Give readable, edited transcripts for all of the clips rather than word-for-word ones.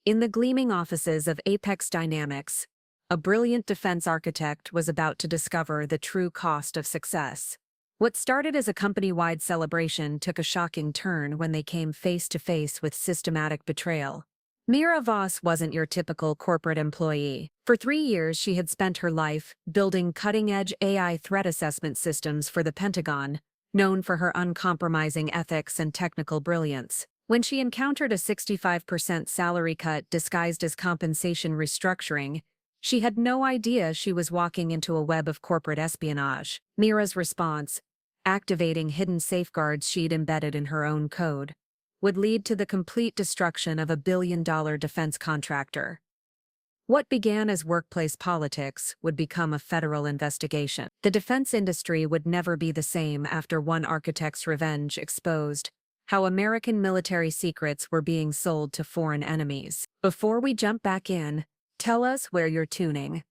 In the gleaming offices of Apex Dynamics, a brilliant defense architect was about to discover the true cost of success. What started as a company-wide celebration took a shocking turn when they came face to face with systematic betrayal. Mira Voss wasn't your typical corporate employee. For 3 years, she had spent her life building cutting-edge AI threat assessment systems for the Pentagon, known for her uncompromising ethics and technical brilliance. When she encountered a 65% salary cut disguised as compensation restructuring, she had no idea she was walking into a web of corporate espionage. Mira's response, activating hidden safeguards she'd embedded in her own code, would lead to the complete destruction of a billion-dollar defense contractor. What began as workplace politics would become a federal investigation. The defense industry would never be the same after one architect's revenge exposed how American military secrets were being sold to foreign enemies. Before we jump back in, tell us where you're tuning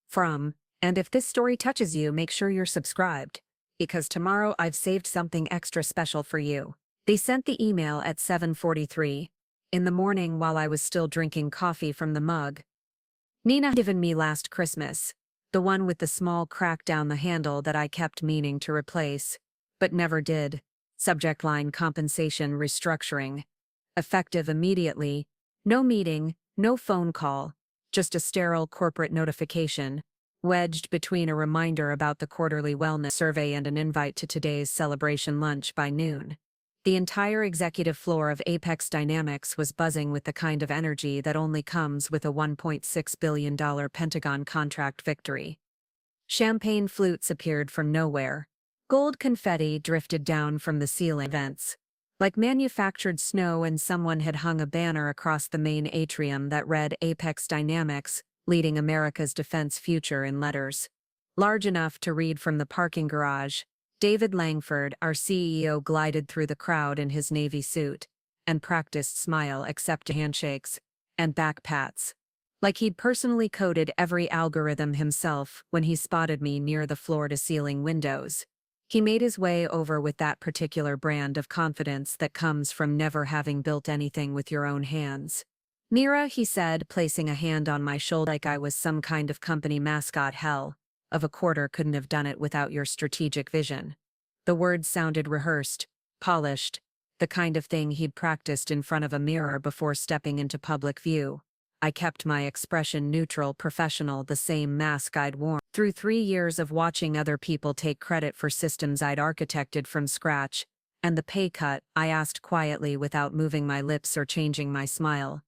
from, and if this story touches you, make sure you're subscribed, because tomorrow I've saved something extra special for you. They sent the email at 7:43 in the morning while I was still drinking coffee from the mug Nina had given me last Christmas, the one with the small crack down the handle that I kept meaning to replace, but never did. Subject line: compensation restructuring. Effective immediately. No meeting, no phone call, just a sterile corporate notification, wedged between a reminder about the quarterly wellness survey and an invite to today's celebration lunch by noon. The entire executive floor of Apex Dynamics was buzzing with the kind of energy that only comes with a $1.6 billion Pentagon contract victory. Champagne flutes appeared from nowhere. Gold confetti drifted down from the ceiling. Vents, like manufactured snow, and someone had hung a banner across the main atrium that read Apex Dynamics, leading America's defense future in letters large enough to read from the parking garage. David Langford, our CEO, glided through the crowd in his navy suit and practiced smile accepting handshakes and back pats, like he'd personally coded every algorithm himself when he spotted me near the floor-to-ceiling windows. He made his way over with that particular brand of confidence that comes from never having built anything with your own hands. Mira, he said, placing a hand on my shoulder like I was some kind of company mascot. Hell of a quarter couldn't have done it without your strategic vision. The words sounded rehearsed, polished, the kind of thing he'd practiced in front of a mirror before stepping into public view. I kept my expression neutral, professional, the same mask I'd worn through 3 years of watching other people take credit for systems I'd architected from scratch. And the pay cut? I asked quietly without moving my lips or changing my smile.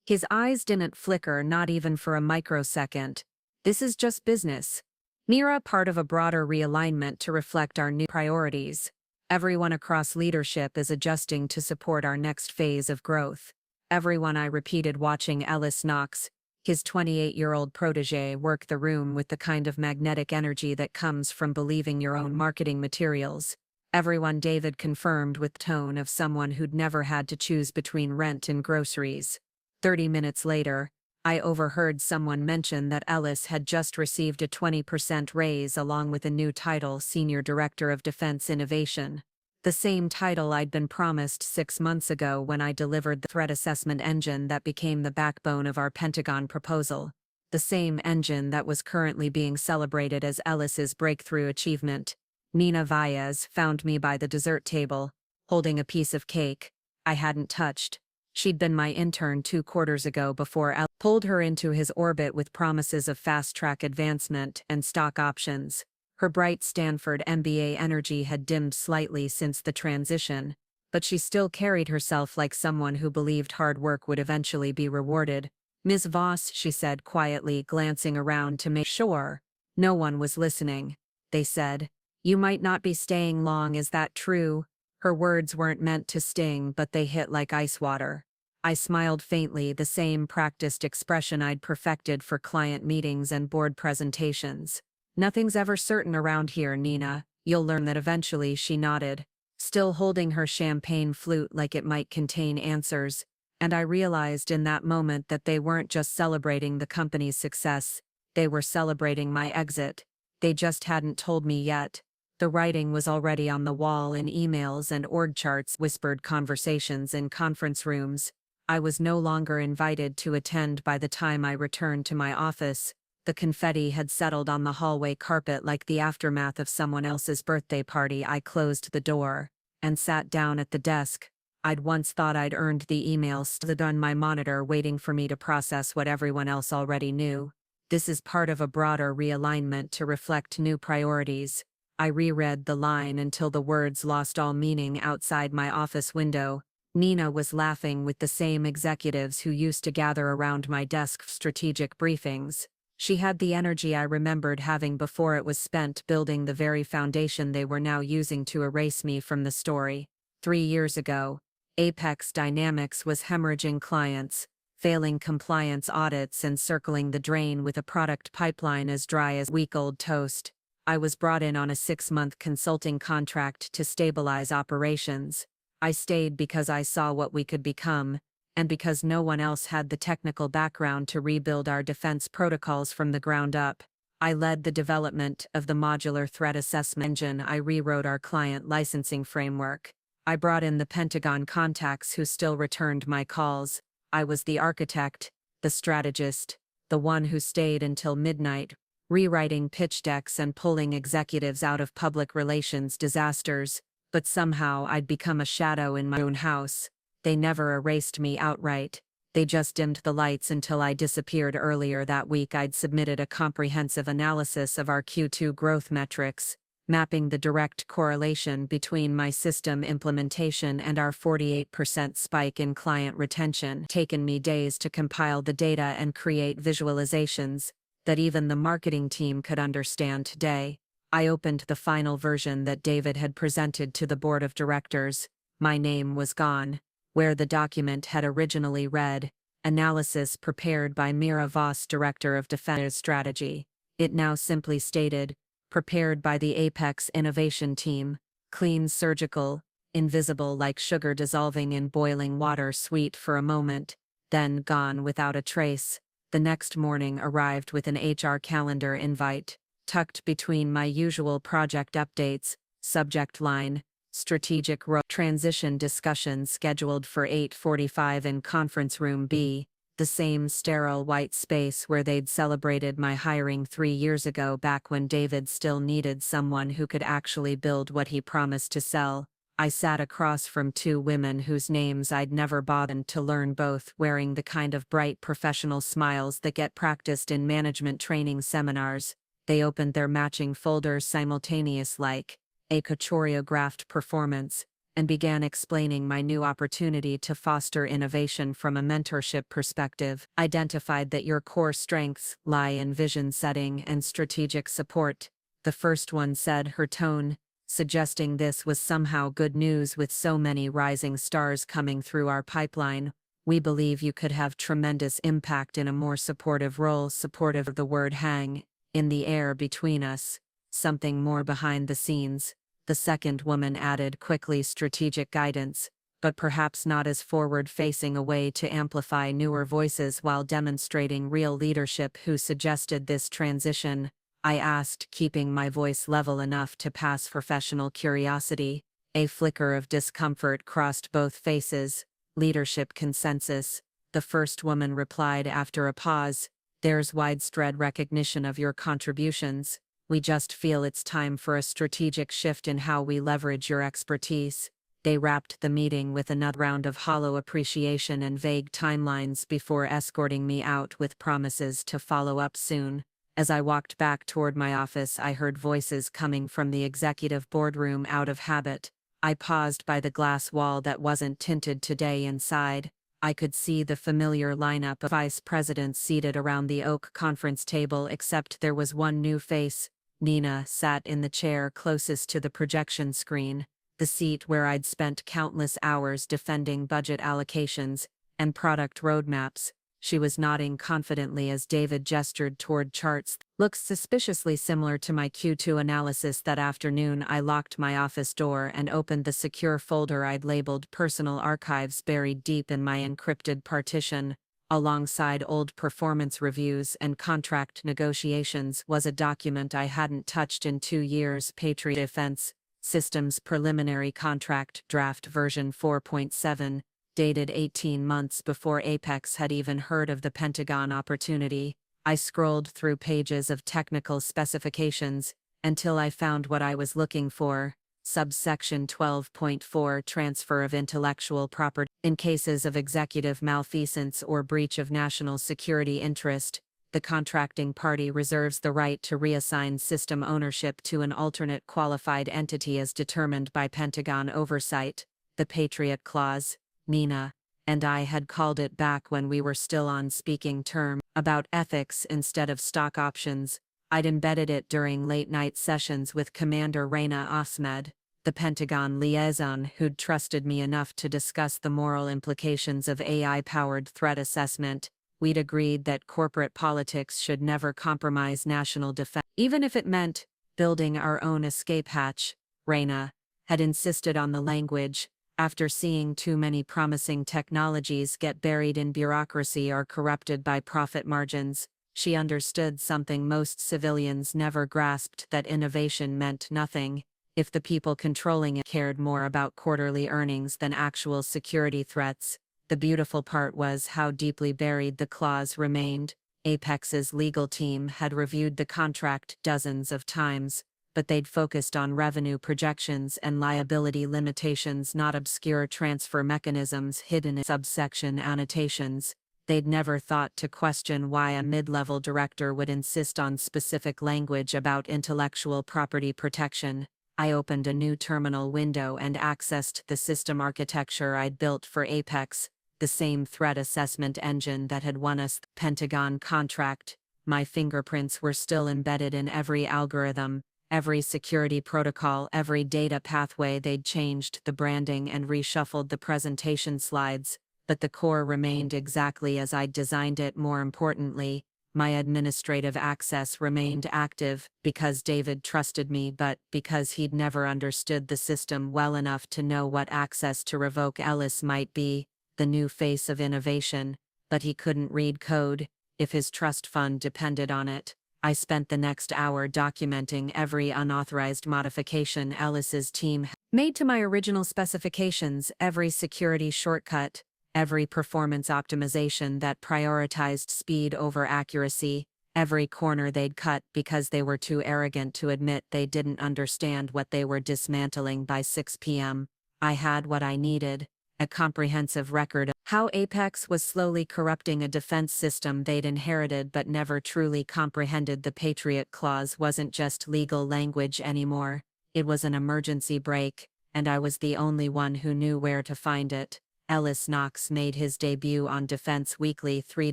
His eyes didn't flicker, not even for a microsecond. This is just business. Mira, part of a broader realignment to reflect our new priorities. Everyone across leadership is adjusting to support our next phase of growth. Everyone, I repeated, watching Ellis Knox, his 28-year-old protege, work the room with the kind of magnetic energy that comes from believing your own marketing materials. Everyone, David confirmed with the tone of someone who'd never had to choose between rent and groceries. 30 minutes later, I overheard someone mention that Ellis had just received a 20% raise along with a new title, Senior Director of Defense Innovation. The same title I'd been promised 6 months ago when I delivered the threat assessment engine that became the backbone of our Pentagon proposal. The same engine that was currently being celebrated as Ellis's breakthrough achievement. Nina Voss found me by the dessert table, holding a piece of cake I hadn't touched. She'd been my intern 2 quarters ago before Ellis pulled her into his orbit with promises of fast-track advancement and stock options. Her bright Stanford MBA energy had dimmed slightly since the transition, but she still carried herself like someone who believed hard work would eventually be rewarded. "Ms. Voss," she said quietly, glancing around to make sure no one was listening. They said, "You might not be staying long, is that true?" Her words weren't meant to sting, but they hit like ice water. I smiled faintly, the same practiced expression I'd perfected for client meetings and board presentations. "Nothing's ever certain around here, Nina. You'll learn that eventually," she nodded, still holding her champagne flute like it might contain answers, and I realized in that moment that they weren't just celebrating the company's success, they were celebrating my exit. They just hadn't told me yet. The writing was already on the wall in emails and org charts, whispered conversations in conference rooms. I was no longer invited to attend by the time I returned to my office. The confetti had settled on the hallway carpet like the aftermath of someone else's birthday party. I closed the door and sat down at the desk. I'd once thought I'd earned the email stood on my monitor waiting for me to process what everyone else already knew. This is part of a broader realignment to reflect new priorities. I reread the line until the words lost all meaning outside my office window. Nina was laughing with the same executives who used to gather around my desk for strategic briefings. She had the energy I remembered having before it was spent building the very foundation they were now using to erase me from the story. 3 years ago, Apex Dynamics was hemorrhaging clients, failing compliance audits and circling the drain with a product pipeline as dry as week-old toast. I was brought in on a 6-month consulting contract to stabilize operations. I stayed because I saw what we could become, and because no one else had the technical background to rebuild our defense protocols from the ground up. I led the development of the modular threat assessment engine. I rewrote our client licensing framework. I brought in the Pentagon contacts who still returned my calls. I was the architect, the strategist, the one who stayed until midnight, rewriting pitch decks and pulling executives out of public relations disasters. But somehow I'd become a shadow in my own house. They never erased me outright. They just dimmed the lights until I disappeared. Earlier that week I'd submitted a comprehensive analysis of our Q2 growth metrics, mapping the direct correlation between my system implementation and our 48% spike in client retention. It's taken me days to compile the data and create visualizations that even the marketing team could understand today. I opened the final version that David had presented to the board of directors. My name was gone. Where the document had originally read, "Analysis prepared by Mira Voss, Director of Defense Strategy," it now simply stated, "Prepared by the Apex Innovation Team." Clean, surgical, invisible, like sugar dissolving in boiling water, sweet for a moment, then gone without a trace. The next morning arrived with an HR calendar invite, tucked between my usual project updates, subject line, strategic transition discussion scheduled for 8:45 in conference room B, the same sterile white space where they'd celebrated my hiring 3 years ago, back when David still needed someone who could actually build what he promised to sell. I sat across from 2 women whose names I'd never bothered to learn, both wearing the kind of bright professional smiles that get practiced in management training seminars. They opened their matching folders simultaneous like a choreographed performance, and began explaining my new opportunity to foster innovation from a mentorship perspective. Identified that your core strengths lie in vision setting and strategic support, the first one said, her tone suggesting this was somehow good news. With so many rising stars coming through our pipeline, we believe you could have tremendous impact in a more supportive role. Supportive, the word hang in the air between us. Something more behind the scenes, the second woman added quickly. Strategic guidance, but perhaps not as forward-facing, a way to amplify newer voices while demonstrating real leadership. Who suggested this transition? I asked, keeping my voice level enough to pass professional curiosity. A flicker of discomfort crossed both faces. Leadership consensus, the first woman replied after a pause. There's widespread recognition of your contributions. We just feel it's time for a strategic shift in how we leverage your expertise. They wrapped the meeting with another round of hollow appreciation and vague timelines before escorting me out with promises to follow up soon. As I walked back toward my office, I heard voices coming from the executive boardroom. Out of habit, I paused by the glass wall that wasn't tinted today. Inside, I could see the familiar lineup of vice presidents seated around the oak conference table, except there was one new face. Nina sat in the chair closest to the projection screen, the seat where I'd spent countless hours defending budget allocations and product roadmaps. She was nodding confidently as David gestured toward charts. Looks suspiciously similar to my Q2 analysis. That afternoon, I locked my office door and opened the secure folder I'd labeled Personal Archives. Buried deep in my encrypted partition, alongside old performance reviews and contract negotiations, was a document I hadn't touched in 2 years. Patriot Defense Systems Preliminary Contract Draft Version 4.7. dated 18 months before Apex had even heard of the Pentagon opportunity. I scrolled through pages of technical specifications until I found what I was looking for. Subsection 12.4 Transfer of intellectual property. In cases of executive malfeasance or breach of national security interest, the contracting party reserves the right to reassign system ownership to an alternate qualified entity as determined by Pentagon oversight. The Patriot Clause. Nina and I had called it back when we were still on speaking terms about ethics instead of stock options. I'd embedded it during late-night sessions with Commander Raina Ahmed, the Pentagon liaison who'd trusted me enough to discuss the moral implications of AI-powered threat assessment. We'd agreed that corporate politics should never compromise national defense, even if it meant building our own escape hatch. Raina had insisted on the language. After seeing too many promising technologies get buried in bureaucracy or corrupted by profit margins, she understood something most civilians never grasped, that innovation meant nothing if the people controlling it cared more about quarterly earnings than actual security threats. The beautiful part was how deeply buried the clause remained. Apex's legal team had reviewed the contract dozens of times, but they'd focused on revenue projections and liability limitations, not obscure transfer mechanisms hidden in subsection annotations. They'd never thought to question why a mid-level director would insist on specific language about intellectual property protection. I opened a new terminal window and accessed the system architecture I'd built for Apex, the same threat assessment engine that had won us the Pentagon contract. My fingerprints were still embedded in every algorithm, every security protocol, every data pathway. They'd changed the branding and reshuffled the presentation slides, but the core remained exactly as I'd designed it. More importantly, my administrative access remained active, because David trusted me, but because he'd never understood the system well enough to know what access to revoke. Ellis might be the new face of innovation, but he couldn't read code if his trust fund depended on it. I spent the next hour documenting every unauthorized modification Ellis's team made to my original specifications, every security shortcut, every performance optimization that prioritized speed over accuracy, every corner they'd cut because they were too arrogant to admit they didn't understand what they were dismantling. By 6 p.m., I had what I needed: a comprehensive record of how Apex was slowly corrupting a defense system they'd inherited but never truly comprehended. The Patriot Clause wasn't just legal language anymore. It was an emergency brake, and I was the only one who knew where to find it. Ellis Knox made his debut on Defense Weekly 3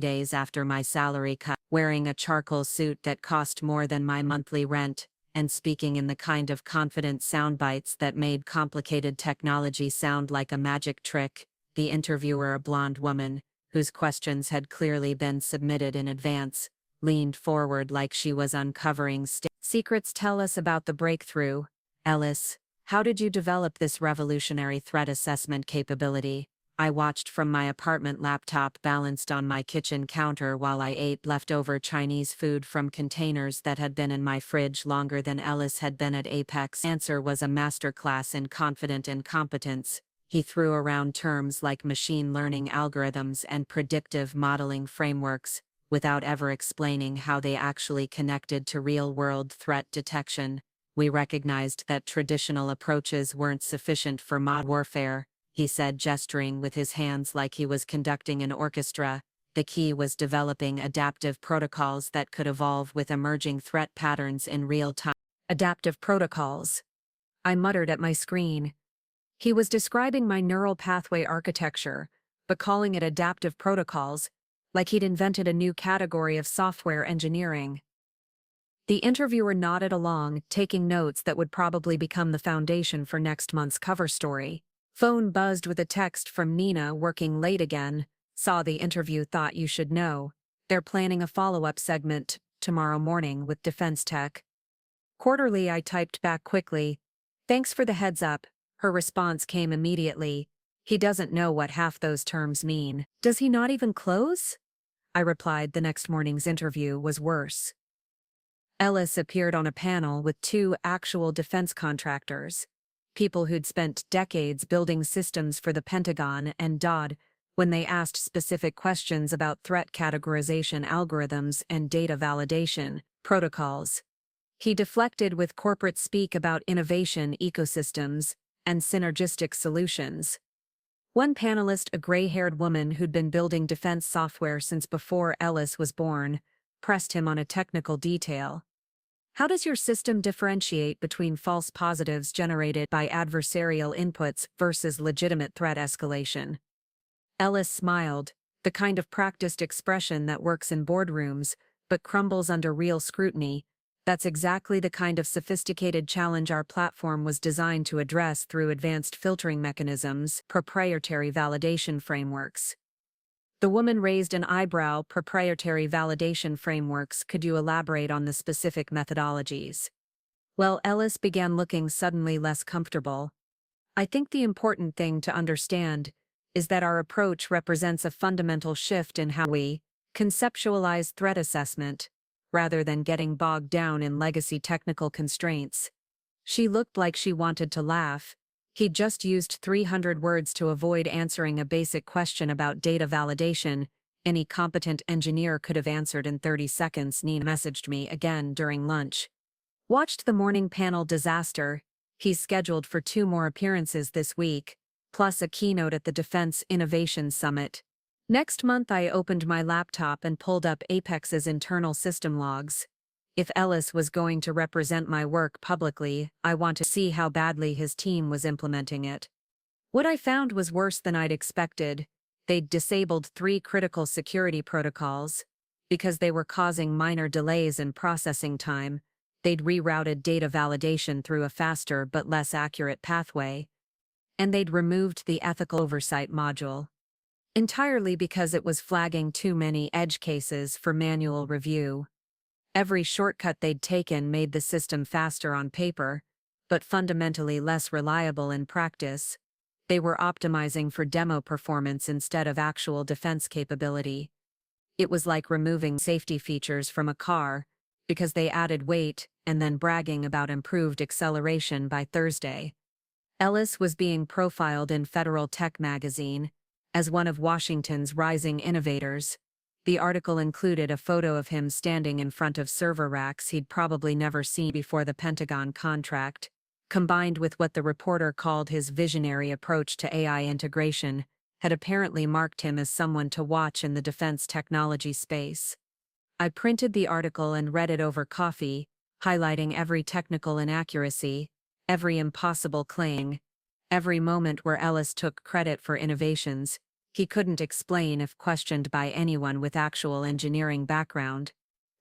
days after my salary cut, wearing a charcoal suit that cost more than my monthly rent, and speaking in the kind of confident soundbites that made complicated technology sound like a magic trick. The interviewer, a blonde woman, whose questions had clearly been submitted in advance, leaned forward like she was uncovering secrets. Tell us about the breakthrough, Ellis. How did you develop this revolutionary threat assessment capability? I watched from my apartment laptop balanced on my kitchen counter while I ate leftover Chinese food from containers that had been in my fridge longer than Ellis had been at Apex. Answer was a masterclass in confident incompetence. He threw around terms like machine learning algorithms and predictive modeling frameworks, without ever explaining how they actually connected to real-world threat detection. We recognized that traditional approaches weren't sufficient for modern warfare, he said, gesturing with his hands like he was conducting an orchestra. The key was developing adaptive protocols that could evolve with emerging threat patterns in real time. Adaptive protocols? I muttered at my screen. He was describing my neural pathway architecture, but calling it adaptive protocols, like he'd invented a new category of software engineering. The interviewer nodded along, taking notes that would probably become the foundation for next month's cover story. Phone buzzed with a text from Nina. Working late again. Saw the interview, thought you should know. They're planning a follow-up segment tomorrow morning with defense tech. Quarterly, I typed back quickly. Thanks for the heads up. Her response came immediately. He doesn't know what half those terms mean. Does he not even close? I replied. The next morning's interview was worse. Ellis appeared on a panel with 2 actual defense contractors. people who'd spent decades building systems for the Pentagon and DoD, when they asked specific questions about threat categorization algorithms and data validation protocols. He deflected with corporate speak about innovation ecosystems and synergistic solutions. One panelist, a gray-haired woman who'd been building defense software since before Ellis was born, pressed him on a technical detail. How does your system differentiate between false positives generated by adversarial inputs versus legitimate threat escalation? Ellis smiled, the kind of practiced expression that works in boardrooms, but crumbles under real scrutiny. That's exactly the kind of sophisticated challenge our platform was designed to address through advanced filtering mechanisms, proprietary validation frameworks. The woman raised an eyebrow. Proprietary validation frameworks. Could you elaborate on the specific methodologies? Well, Ellis began looking suddenly less comfortable. I think the important thing to understand is that our approach represents a fundamental shift in how we conceptualize threat assessment, rather than getting bogged down in legacy technical constraints. She looked like she wanted to laugh. He'd just used 300 words to avoid answering a basic question about data validation. Any competent engineer could have answered in 30 seconds. Nina messaged me again during lunch. Watched the morning panel disaster. He's scheduled for 2 more appearances this week, plus a keynote at the Defense Innovation Summit. Next month I opened my laptop and pulled up Apex's internal system logs. If Ellis was going to represent my work publicly, I wanted to see how badly his team was implementing it. What I found was worse than I'd expected. They'd disabled 3 critical security protocols. Because they were causing minor delays in processing time, they'd rerouted data validation through a faster but less accurate pathway. And they'd removed the ethical oversight module. Entirely because it was flagging too many edge cases for manual review. Every shortcut they'd taken made the system faster on paper, but fundamentally less reliable in practice. They were optimizing for demo performance instead of actual defense capability. It was like removing safety features from a car, because they added weight and then bragging about improved acceleration by Thursday. Ellis was being profiled in Federal Tech magazine as one of Washington's rising innovators. The article included a photo of him standing in front of server racks he'd probably never seen before the Pentagon contract, combined with what the reporter called his visionary approach to AI integration, had apparently marked him as someone to watch in the defense technology space. I printed the article and read it over coffee, highlighting every technical inaccuracy, every impossible claim, every moment where Ellis took credit for innovations he couldn't explain if questioned by anyone with actual engineering background.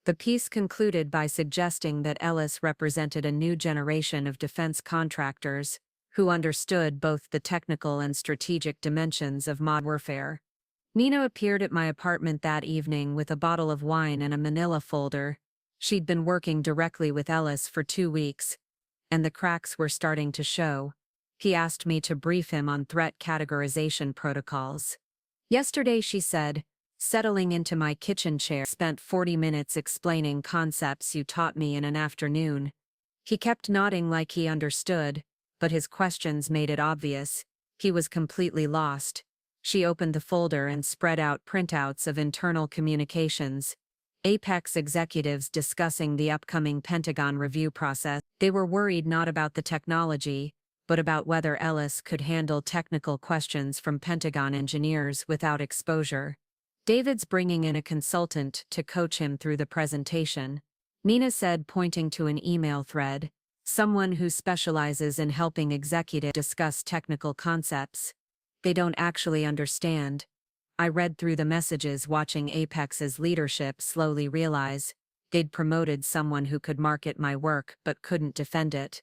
The piece concluded by suggesting that Ellis represented a new generation of defense contractors who understood both the technical and strategic dimensions of modern warfare. Nina appeared at my apartment that evening with a bottle of wine and a manila folder. She'd been working directly with Ellis for 2 weeks, and the cracks were starting to show. He asked me to brief him on threat categorization protocols. Yesterday, she said, settling into my kitchen chair, spent 40 minutes explaining concepts you taught me in an afternoon. He kept nodding like he understood, but his questions made it obvious. He was completely lost. She opened the folder and spread out printouts of internal communications. Apex executives discussing the upcoming Pentagon review process. They were worried not about the technology, but about whether Ellis could handle technical questions from Pentagon engineers without exposure. David's bringing in a consultant to coach him through the presentation, Nina said, pointing to an email thread. Someone who specializes in helping executives discuss technical concepts. They don't actually understand. I read through the messages, watching Apex's leadership slowly realize they'd promoted someone who could market my work but couldn't defend it.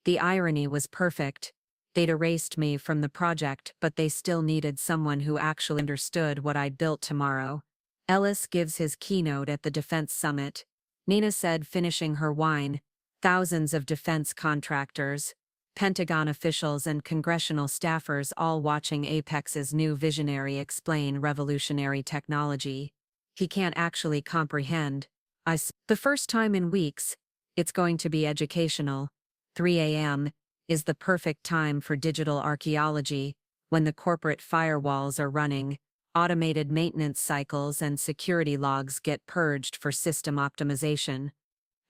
The irony was perfect. They'd erased me from the project, but they still needed someone who actually understood what I'd built tomorrow. Ellis gives his keynote at the Defense Summit, Nina said, finishing her wine. Thousands of defense contractors, Pentagon officials and congressional staffers all watching Apex's new visionary explain revolutionary technology. He can't actually comprehend. The first time in weeks. It's going to be educational. 3 a.m., is the perfect time for digital archaeology, when the corporate firewalls are running, automated maintenance cycles and security logs get purged for system optimization.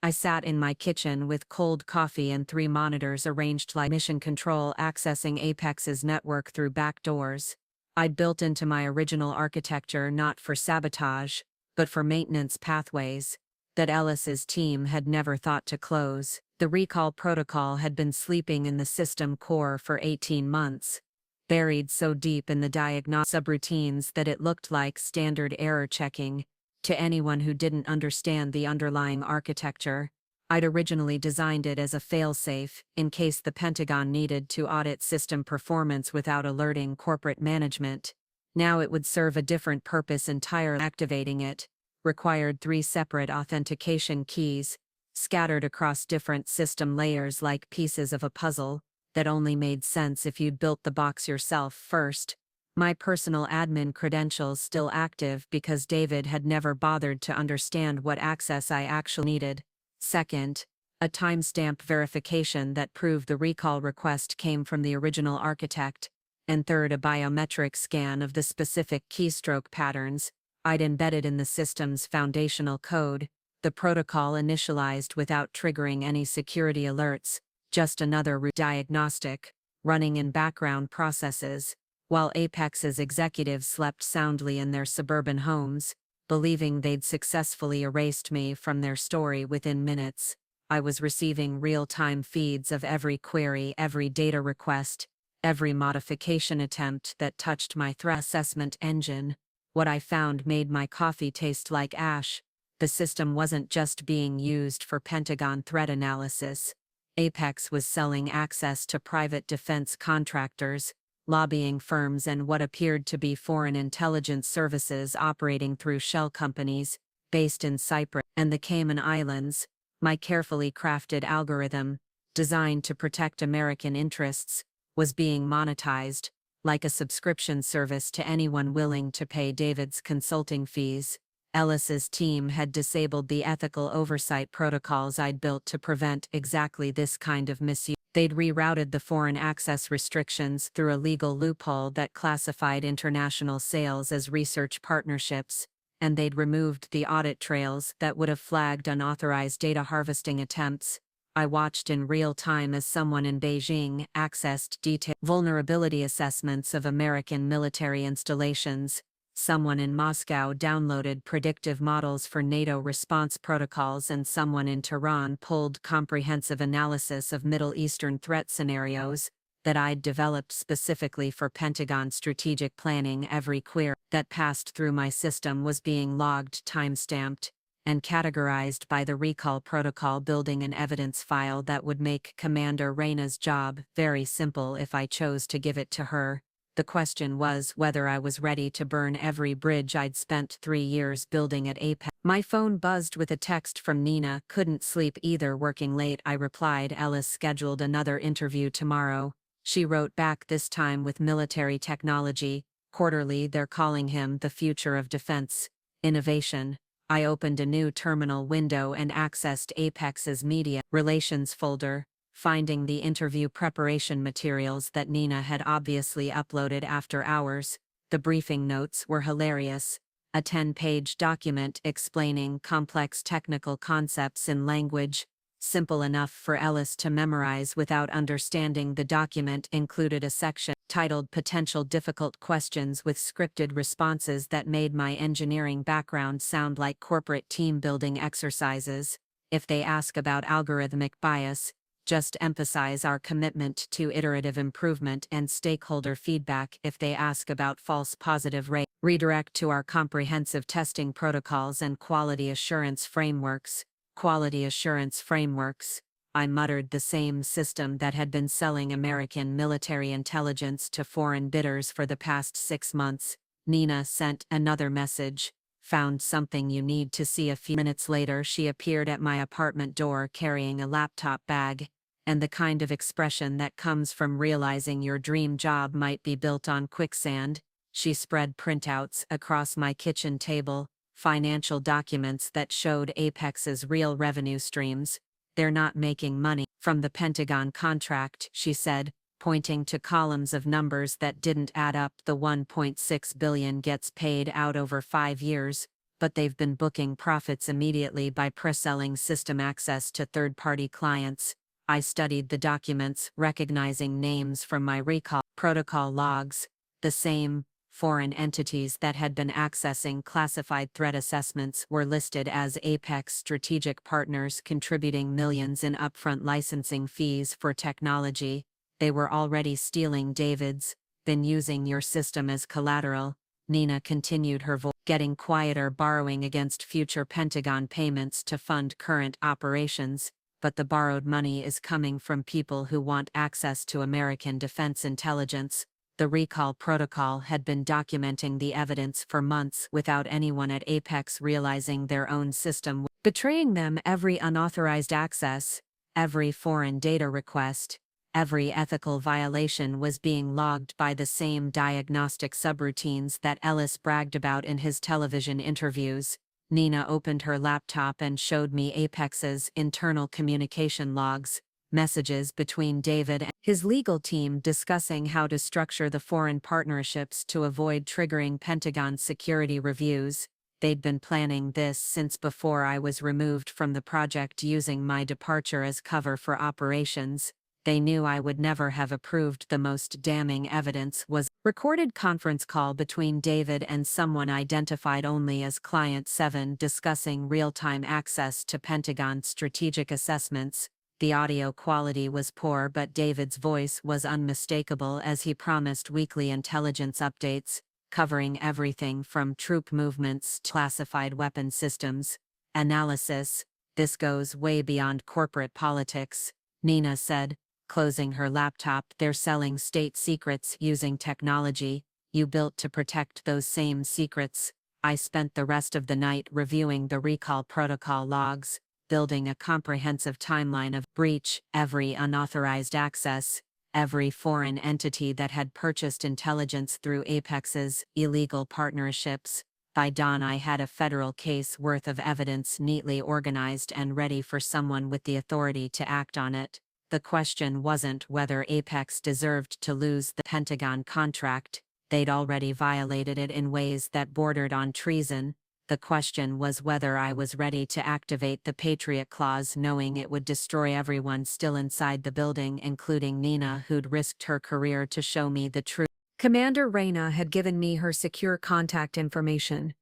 I sat in my kitchen with cold coffee and 3 monitors arranged like mission control accessing Apex's network through back doors. I'd built into my original architecture not for sabotage, but for maintenance pathways that Ellis's team had never thought to close. The recall protocol had been sleeping in the system core for 18 months, buried so deep in the diagnostic subroutines that it looked like standard error checking to anyone who didn't understand the underlying architecture. I'd originally designed it as a failsafe in case the Pentagon needed to audit system performance without alerting corporate management. Now it would serve a different purpose entirely. Activating it required 3 separate authentication keys, scattered across different system layers like pieces of a puzzle that only made sense if you'd built the box yourself first. My personal admin credentials still active because David had never bothered to understand what access I actually needed. Second, a timestamp verification that proved the recall request came from the original architect. And third, a biometric scan of the specific keystroke patterns I'd embedded in the system's foundational code. The protocol initialized without triggering any security alerts, just another diagnostic, running in background processes, while Apex's executives slept soundly in their suburban homes, believing they'd successfully erased me from their story within minutes. I was receiving real-time feeds of every query, every data request, every modification attempt that touched my threat assessment engine. What I found made my coffee taste like ash. The system wasn't just being used for Pentagon threat analysis. Apex was selling access to private defense contractors, lobbying firms and what appeared to be foreign intelligence services operating through shell companies based in Cyprus and the Cayman Islands. My carefully crafted algorithm, designed to protect American interests, was being monetized, like a subscription service to anyone willing to pay David's consulting fees. Ellis's team had disabled the ethical oversight protocols I'd built to prevent exactly this kind of misuse. They'd rerouted the foreign access restrictions through a legal loophole that classified international sales as research partnerships, and they'd removed the audit trails that would have flagged unauthorized data harvesting attempts. I watched in real time as someone in Beijing accessed detailed vulnerability assessments of American military installations. Someone in Moscow downloaded predictive models for NATO response protocols, and someone in Tehran pulled comprehensive analysis of Middle Eastern threat scenarios that I'd developed specifically for Pentagon strategic planning. Every query that passed through my system was being logged, timestamped, and categorized by the recall protocol, building an evidence file that would make Commander Reyna's job very simple if I chose to give it to her. The question was whether I was ready to burn every bridge I'd spent 3 years building at Apex. My phone buzzed with a text from Nina. Couldn't sleep either, working late, I replied. Ellis scheduled another interview tomorrow. She wrote back, this time with military technology. Quarterly, they're calling him the future of defense innovation. I opened a new terminal window and accessed Apex's media relations folder, finding the interview preparation materials that Nina had obviously uploaded after hours. The briefing notes were hilarious. A 10-page document explaining complex technical concepts in language simple enough for Ellis to memorize without understanding. The document included a section titled Potential Difficult Questions with scripted responses that made my engineering background sound like corporate team-building exercises. If they ask about algorithmic bias, just emphasize our commitment to iterative improvement and stakeholder feedback. If they ask about false positive rate, redirect to our comprehensive testing protocols and quality assurance frameworks. Quality assurance frameworks, I muttered. The same system that had been selling American military intelligence to foreign bidders for the past 6 months. Nina sent another message. Found something you need to see. A few minutes later, she appeared at my apartment door carrying a laptop bag, and the kind of expression that comes from realizing your dream job might be built on quicksand. She spread printouts across my kitchen table, financial documents that showed Apex's real revenue streams, They're not making money from the Pentagon contract, she said, pointing to columns of numbers that didn't add up. The 1.6 billion gets paid out over 5 years, but they've been booking profits immediately by pre-selling system access to third-party clients. I studied the documents, recognizing names from my recall protocol logs, the same foreign entities that had been accessing classified threat assessments were listed as Apex strategic partners, contributing millions in upfront licensing fees for technology. They were already stealing David's, been using your system as collateral. Nina continued, her voice getting quieter, borrowing against future Pentagon payments to fund current operations, but the borrowed money is coming from people who want access to American defense intelligence. The recall protocol had been documenting the evidence for months without anyone at Apex realizing their own system was betraying them. Every unauthorized access, every foreign data request, every ethical violation was being logged by the same diagnostic subroutines that Ellis bragged about in his television interviews. Nina opened her laptop and showed me Apex's internal communication logs, messages between David and his legal team discussing how to structure the foreign partnerships to avoid triggering Pentagon security reviews. They'd been planning this since before I was removed from the project, using my departure as cover for operations. They knew I would never have approved. The most damning evidence was a recorded conference call between David and someone identified only as Client 7 discussing real-time access to Pentagon strategic assessments. The audio quality was poor, but David's voice was unmistakable as he promised weekly intelligence updates, covering everything from troop movements to classified weapon systems analysis. This goes way beyond corporate politics, Nina said, closing her laptop. They're selling state secrets using technology you built to protect those same secrets. I spent the rest of the night reviewing the recall protocol logs, building a comprehensive timeline of breach, every unauthorized access, every foreign entity that had purchased intelligence through Apex's illegal partnerships. By dawn, I had a federal case worth of evidence neatly organized and ready for someone with the authority to act on it. The question wasn't whether Apex deserved to lose the Pentagon contract. They'd already violated it in ways that bordered on treason. The question was whether I was ready to activate the Patriot Clause, knowing it would destroy everyone still inside the building, including Nina, who'd risked her career to show me the truth. Commander Reyna had given me her secure contact information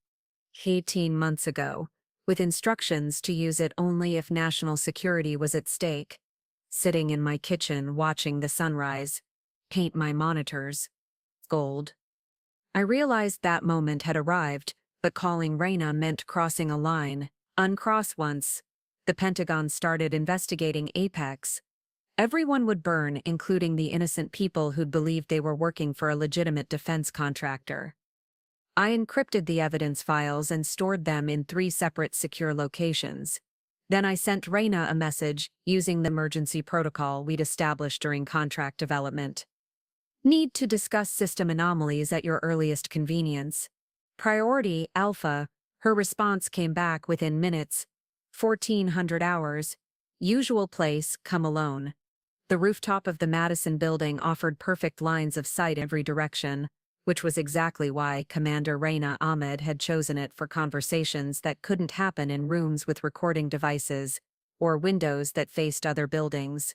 18 months ago, with instructions to use it only if national security was at stake. Sitting in my kitchen watching the sunrise, paint my monitors gold. I realized that moment had arrived, but calling Reyna meant crossing a line. Uncross once the Pentagon started investigating Apex, everyone would burn, including the innocent people who'd believed they were working for a legitimate defense contractor. I encrypted the evidence files and stored them in 3 separate secure locations. Then I sent Reyna a message using the emergency protocol we'd established during contract development. Need to discuss system anomalies at your earliest convenience. Priority Alpha. Her response came back within minutes. 1400 hours. Usual place, come alone. The rooftop of the Madison building offered perfect lines of sight every direction, which was exactly why Commander Reyna Ahmed had chosen it for conversations that couldn't happen in rooms with recording devices or windows that faced other buildings.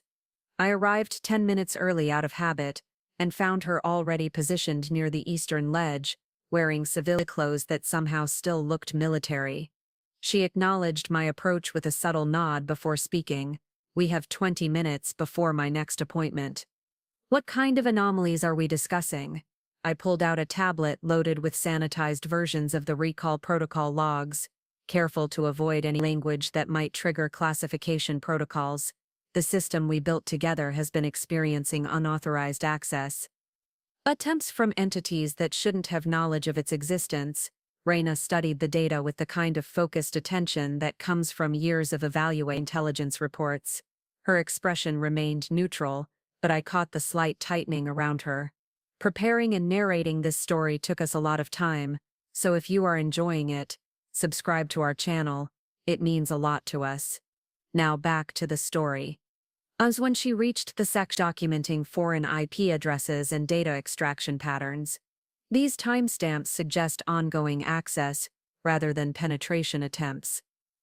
I arrived 10 minutes early out of habit and found her already positioned near the eastern ledge, wearing civilian clothes that somehow still looked military. She acknowledged my approach with a subtle nod before speaking. We have 20 minutes before my next appointment. What kind of anomalies are we discussing? I pulled out a tablet loaded with sanitized versions of the recall protocol logs, careful to avoid any language that might trigger classification protocols. The system we built together has been experiencing unauthorized access. Attempts from entities that shouldn't have knowledge of its existence. Reyna studied the data with the kind of focused attention that comes from years of evaluating intelligence reports. Her expression remained neutral, but I caught the slight tightening around her. Preparing and narrating this story took us a lot of time, so if you are enjoying it, subscribe to our channel. It means a lot to us. Now back to the story. As when she reached the section documenting foreign IP addresses and data extraction patterns. These timestamps suggest ongoing access, rather than penetration attempts.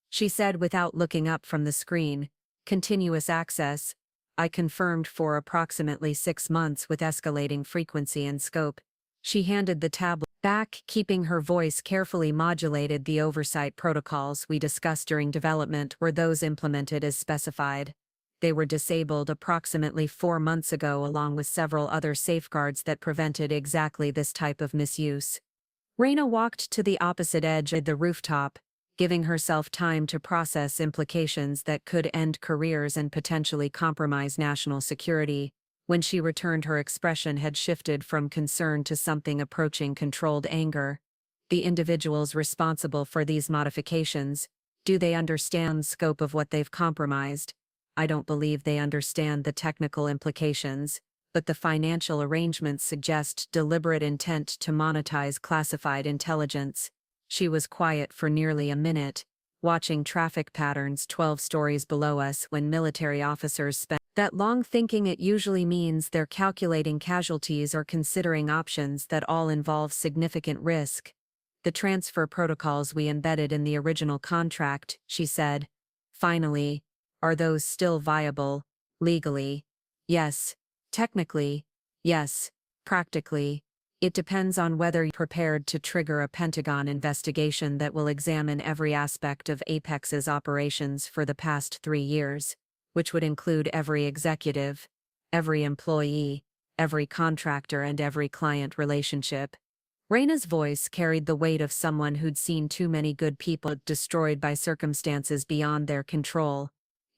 She said without looking up from the screen, continuous access. I confirmed for approximately 6 months with escalating frequency and scope. She handed the tablet back, keeping her voice carefully modulated. The oversight protocols we discussed during development were those implemented as specified. They were disabled approximately 4 months ago along with several other safeguards that prevented exactly this type of misuse. Raina walked to the opposite edge of the rooftop, giving herself time to process implications that could end careers and potentially compromise national security. When she returned, her expression had shifted from concern to something approaching controlled anger. The individuals responsible for these modifications, do they understand the scope of what they've compromised? I don't believe they understand the technical implications, but the financial arrangements suggest deliberate intent to monetize classified intelligence. She was quiet for nearly a minute, watching traffic patterns 12 stories below us when military officers spend that long thinking. It usually means they're calculating casualties or considering options that all involve significant risk. The transfer protocols we embedded in the original contract, she said. Finally, are those still viable, legally? Yes. Technically, yes. Practically, it depends on whether you're prepared to trigger a Pentagon investigation that will examine every aspect of Apex's operations for the past 3 years, which would include every executive, every employee, every contractor and every client relationship. Raina's voice carried the weight of someone who'd seen too many good people destroyed by circumstances beyond their control.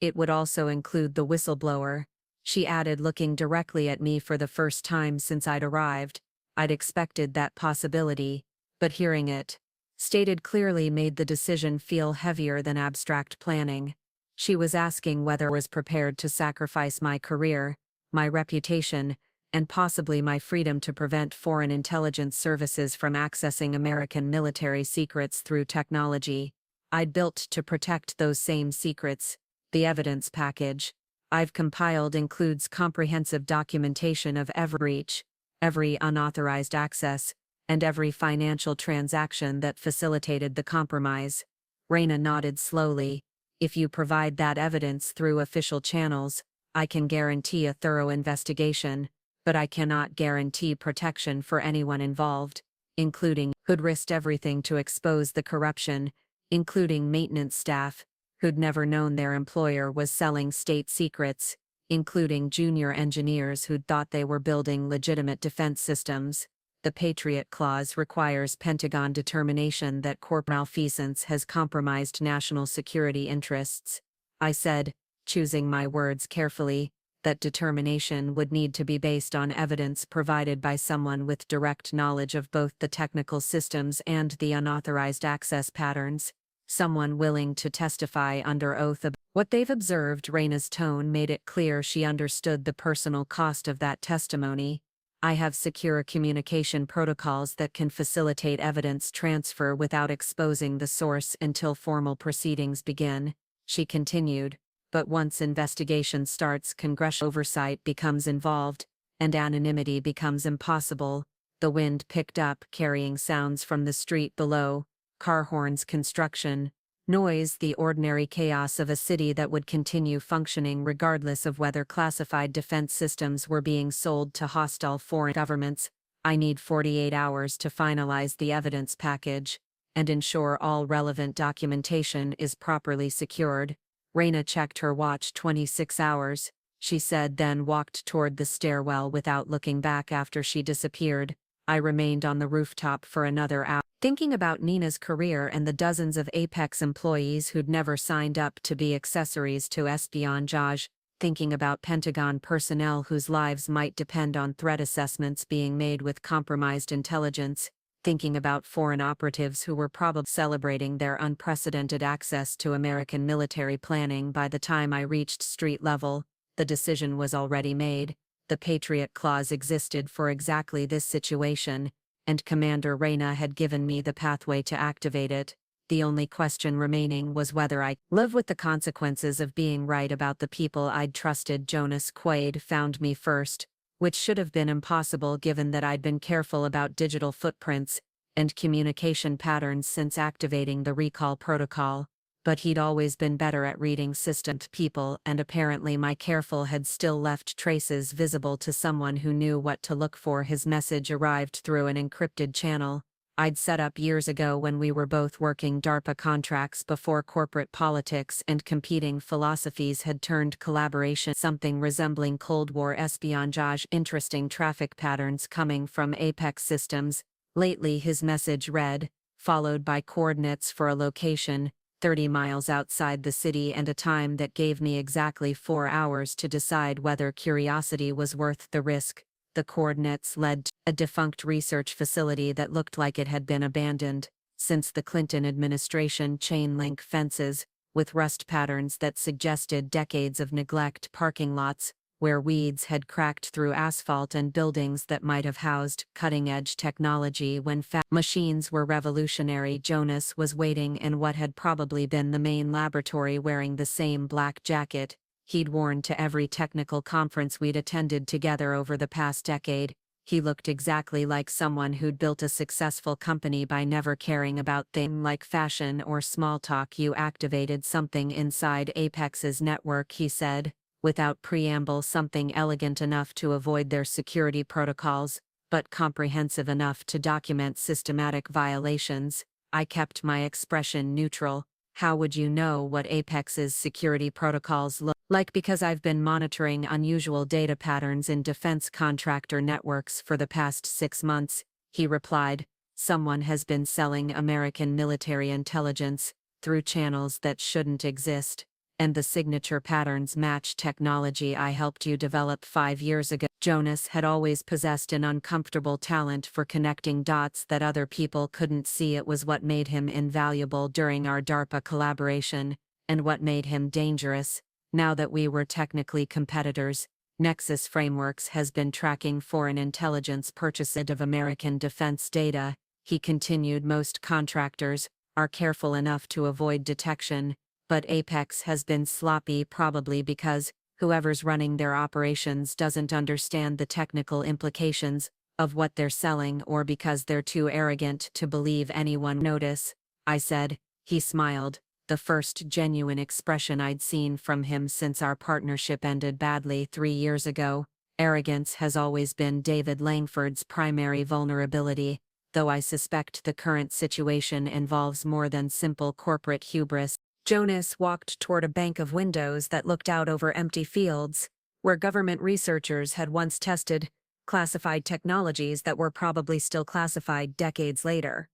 It would also include the whistleblower, she added, looking directly at me for the first time since I'd arrived. I'd expected that possibility, but hearing it, stated clearly, made the decision feel heavier than abstract planning. She was asking whether I was prepared to sacrifice my career, my reputation, and possibly my freedom to prevent foreign intelligence services from accessing American military secrets through technology I'd built to protect those same secrets. The evidence package I've compiled includes comprehensive documentation of every breach, every unauthorized access, and every financial transaction that facilitated the compromise. Raina nodded slowly. If you provide that evidence through official channels, I can guarantee a thorough investigation, but I cannot guarantee protection for anyone involved, including who'd risked everything to expose the corruption, including maintenance staff, who'd never known their employer was selling state secrets, including junior engineers who'd thought they were building legitimate defense systems. The Patriot Clause requires Pentagon determination that corporate malfeasance has compromised national security interests. I said, choosing my words carefully, that determination would need to be based on evidence provided by someone with direct knowledge of both the technical systems and the unauthorized access patterns. Someone willing to testify under oath about what they've observed. Raina's tone made it clear she understood the personal cost of that testimony. I have secure communication protocols that can facilitate evidence transfer without exposing the source until formal proceedings begin, she continued. But once investigation starts, congressional oversight becomes involved, and anonymity becomes impossible. The wind picked up, carrying sounds from the street below. Car horns, construction, noise, the ordinary chaos of a city that would continue functioning regardless of whether classified defense systems were being sold to hostile foreign governments. I need 48 hours to finalize the evidence package and ensure all relevant documentation is properly secured. Raina checked her watch. 26 hours, she said, then walked toward the stairwell without looking back. After she disappeared, I remained on the rooftop for another hour, thinking about Nina's career and the dozens of Apex employees who'd never signed up to be accessories to espionage, thinking about Pentagon personnel whose lives might depend on threat assessments being made with compromised intelligence, thinking about foreign operatives who were probably celebrating their unprecedented access to American military planning. By the time I reached street level, the decision was already made. The Patriot Clause existed for exactly this situation, and Commander Raina had given me the pathway to activate it. The only question remaining was whether I live with the consequences of being right about the people I'd trusted. Jonas Quaid found me first, which should have been impossible given that I'd been careful about digital footprints and communication patterns since activating the recall protocol, but he'd always been better at reading systemed people, and apparently my careful had still left traces visible to someone who knew what to look for. His message arrived through an encrypted channel I'd set up years ago when we were both working DARPA contracts before corporate politics and competing philosophies had turned collaboration something resembling Cold War espionage. Interesting traffic patterns coming from Apex systems. Lately, his message read, followed by coordinates for a location 30 miles outside the city and a time that gave me exactly 4 hours to decide whether curiosity was worth the risk. The coordinates led to a defunct research facility that looked like it had been abandoned since the Clinton administration. Chain link fences, with rust patterns that suggested decades of neglect. Parking lots, where weeds had cracked through asphalt, and buildings that might have housed cutting-edge technology when machines were revolutionary. Jonas was waiting in what had probably been the main laboratory, wearing the same black jacket he'd worn to every technical conference we'd attended together over the past decade. He looked exactly like someone who'd built a successful company by never caring about things like fashion or small talk. You activated something inside Apex's network, he said, without preamble, something elegant enough to avoid their security protocols, but comprehensive enough to document systematic violations. I kept my expression neutral. How would you know what Apex's security protocols look like? Because I've been monitoring unusual data patterns in defense contractor networks for the past 6 months, he replied. Someone has been selling American military intelligence through channels that shouldn't exist, and the signature patterns match technology I helped you develop 5 years ago. Jonas had always possessed an uncomfortable talent for connecting dots that other people couldn't see. It was what made him invaluable during our DARPA collaboration, and what made him dangerous. Now that we were technically competitors, Nexus Frameworks has been tracking foreign intelligence purchases of American defense data, he continued. Most contractors are careful enough to avoid detection, but Apex has been sloppy, probably because whoever's running their operations doesn't understand the technical implications of what they're selling, or because they're too arrogant to believe anyone notice, I said. He smiled, the first genuine expression I'd seen from him since our partnership ended badly 3 years ago. Arrogance has always been David Langford's primary vulnerability, though I suspect the current situation involves more than simple corporate hubris. Jonas walked toward a bank of windows that looked out over empty fields, where government researchers had once tested classified technologies that were probably still classified decades later.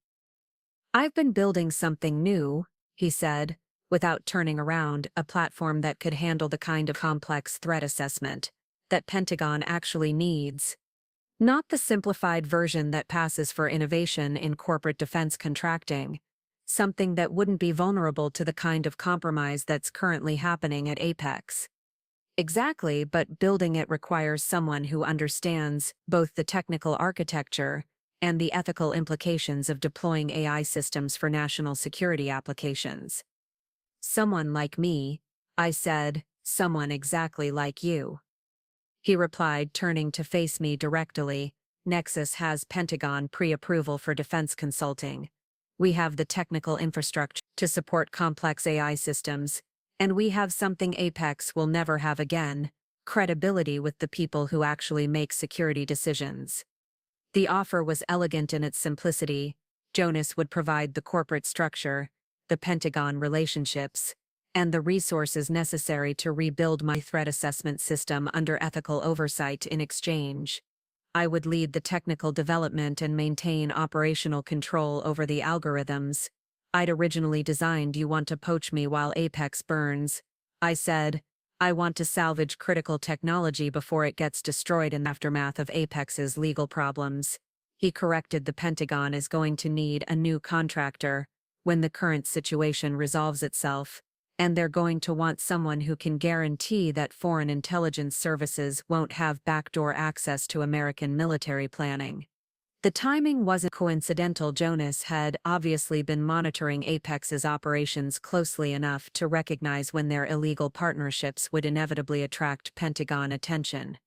I've been building something new, he said, without turning around, a platform that could handle the kind of complex threat assessment that Pentagon actually needs. Not the simplified version that passes for innovation in corporate defense contracting. Something that wouldn't be vulnerable to the kind of compromise that's currently happening at Apex. Exactly, but building it requires someone who understands both the technical architecture and the ethical implications of deploying AI systems for national security applications. Someone like me, I said, someone exactly like you. He replied, turning to face me directly. Nexus has Pentagon pre-approval for defense consulting. We have the technical infrastructure to support complex AI systems, and we have something Apex will never have again: credibility with the people who actually make security decisions. The offer was elegant in its simplicity. Jonas would provide the corporate structure, the Pentagon relationships, and the resources necessary to rebuild my threat assessment system under ethical oversight. In exchange, I would lead the technical development and maintain operational control over the algorithms I'd originally designed. You want to poach me while Apex burns, I said. I want to salvage critical technology before it gets destroyed in the aftermath of Apex's legal problems. He corrected. The Pentagon is going to need a new contractor when the current situation resolves itself, and they're going to want someone who can guarantee that foreign intelligence services won't have backdoor access to American military planning. The timing wasn't coincidental. Jonas had obviously been monitoring Apex's operations closely enough to recognize when their illegal partnerships would inevitably attract Pentagon attention.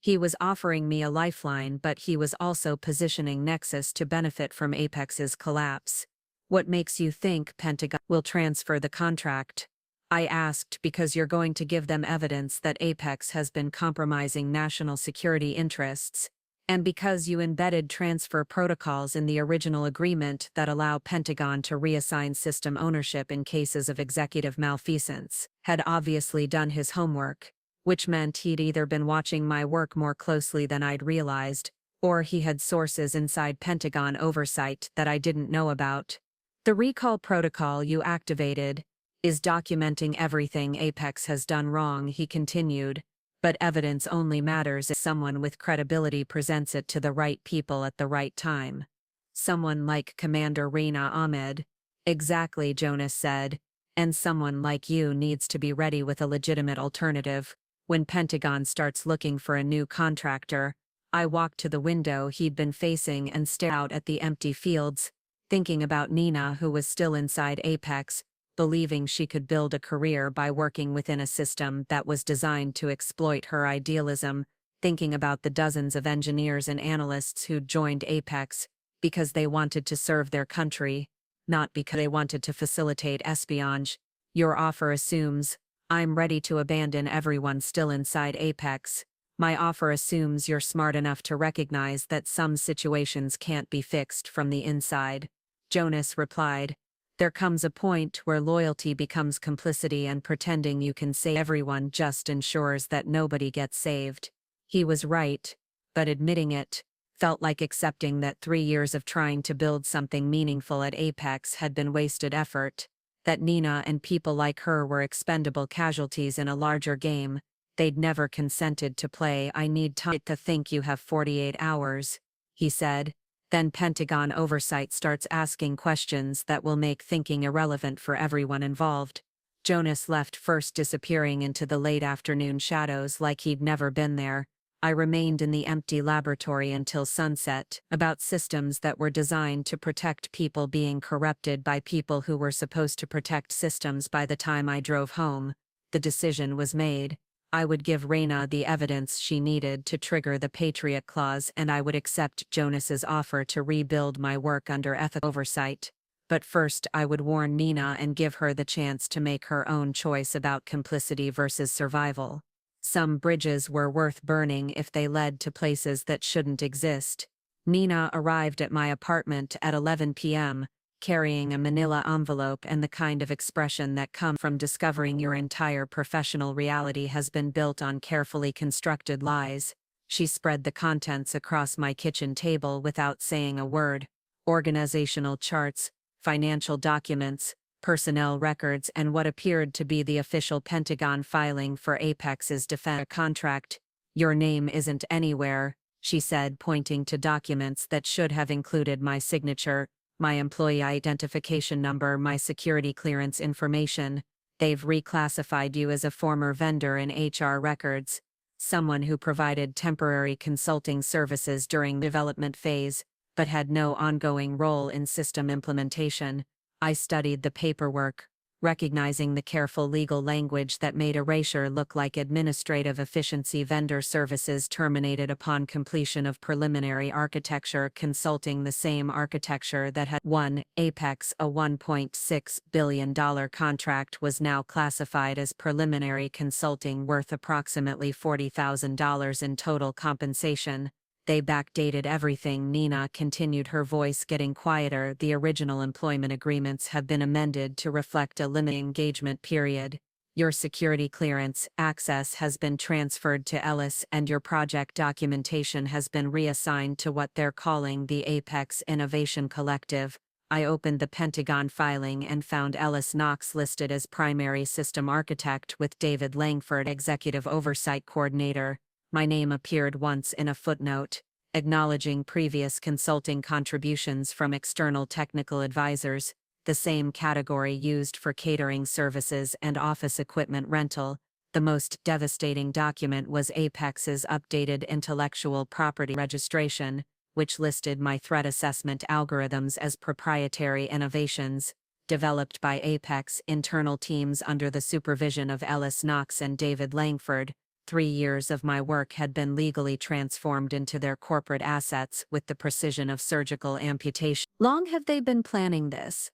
He was offering me a lifeline, but he was also positioning Nexus to benefit from Apex's collapse. "What makes you think Pentagon will transfer the contract?" I asked. "Because you're going to give them evidence that Apex has been compromising national security interests. And because you embedded transfer protocols in the original agreement that allow Pentagon to reassign system ownership in cases of executive malfeasance." Had obviously done his homework, which meant he'd either been watching my work more closely than I'd realized, or he had sources inside Pentagon oversight that I didn't know about. "The recall protocol you activated is documenting everything Apex has done wrong," he continued. "But evidence only matters if someone with credibility presents it to the right people at the right time. Someone like Commander Reina Ahmed." "Exactly," Jonas said. "And someone like you needs to be ready with a legitimate alternative when Pentagon starts looking for a new contractor." I walked to the window he'd been facing and stared out at the empty fields, thinking about Nina, who was still inside Apex, believing she could build a career by working within a system that was designed to exploit her idealism, thinking about the dozens of engineers and analysts who'd joined Apex because they wanted to serve their country, not because they wanted to facilitate espionage. "Your offer assumes I'm ready to abandon everyone still inside Apex. My offer assumes you're smart enough to recognize that some situations can't be fixed from the inside," Jonas replied. "There comes a point where loyalty becomes complicity, and pretending you can save everyone just ensures that nobody gets saved." He was right, but admitting it felt like accepting that 3 years of trying to build something meaningful at Apex had been wasted effort, that Nina and people like her were expendable casualties in a larger game they'd never consented to play. "I need time to think." "You have 48 hours, he said. "Then Pentagon oversight starts asking questions that will make thinking irrelevant for everyone involved." Jonas left, first disappearing into the late afternoon shadows like he'd never been there. I remained in the empty laboratory until sunset, about systems that were designed to protect people being corrupted by people who were supposed to protect systems. By the time I drove home, the decision was made. I would give Reina the evidence she needed to trigger the Patriot Clause, and I would accept Jonas's offer to rebuild my work under ethical oversight. But first I would warn Nina and give her the chance to make her own choice about complicity versus survival. Some bridges were worth burning if they led to places that shouldn't exist. Nina arrived at my apartment at 11 p.m., carrying a manila envelope and the kind of expression that comes from discovering your entire professional reality has been built on carefully constructed lies. She spread the contents across my kitchen table without saying a word. Organizational charts, financial documents, personnel records, and what appeared to be the official Pentagon filing for Apex's defense contract. "Your name isn't anywhere," she said, pointing to documents that should have included my signature, my employee identification number, my security clearance information. "They've reclassified you as a former vendor in HR records, someone who provided temporary consulting services during the development phase, but had no ongoing role in system implementation." I studied the paperwork, recognizing the careful legal language that made erasure look like administrative efficiency. "Vendor services terminated upon completion of preliminary architecture consulting." The same architecture that had won Apex a $1.6 billion contract was now classified as preliminary consulting, worth approximately $40,000 in total compensation. "They backdated everything," Nina continued, her voice getting quieter. "The original employment agreements have been amended to reflect a limited engagement period. Your security clearance access has been transferred to Ellis, and your project documentation has been reassigned to what they're calling the Apex Innovation Collective." I opened the Pentagon filing and found Ellis Knox listed as primary system architect with David Langford executive oversight coordinator. My name appeared once in a footnote, acknowledging previous consulting contributions from external technical advisors, the same category used for catering services and office equipment rental. The most devastating document was Apex's updated intellectual property registration, which listed my threat assessment algorithms as proprietary innovations, developed by Apex internal teams under the supervision of Ellis Knox and David Langford. 3 years of my work had been legally transformed into their corporate assets with the precision of surgical amputation. Long have they been planning this?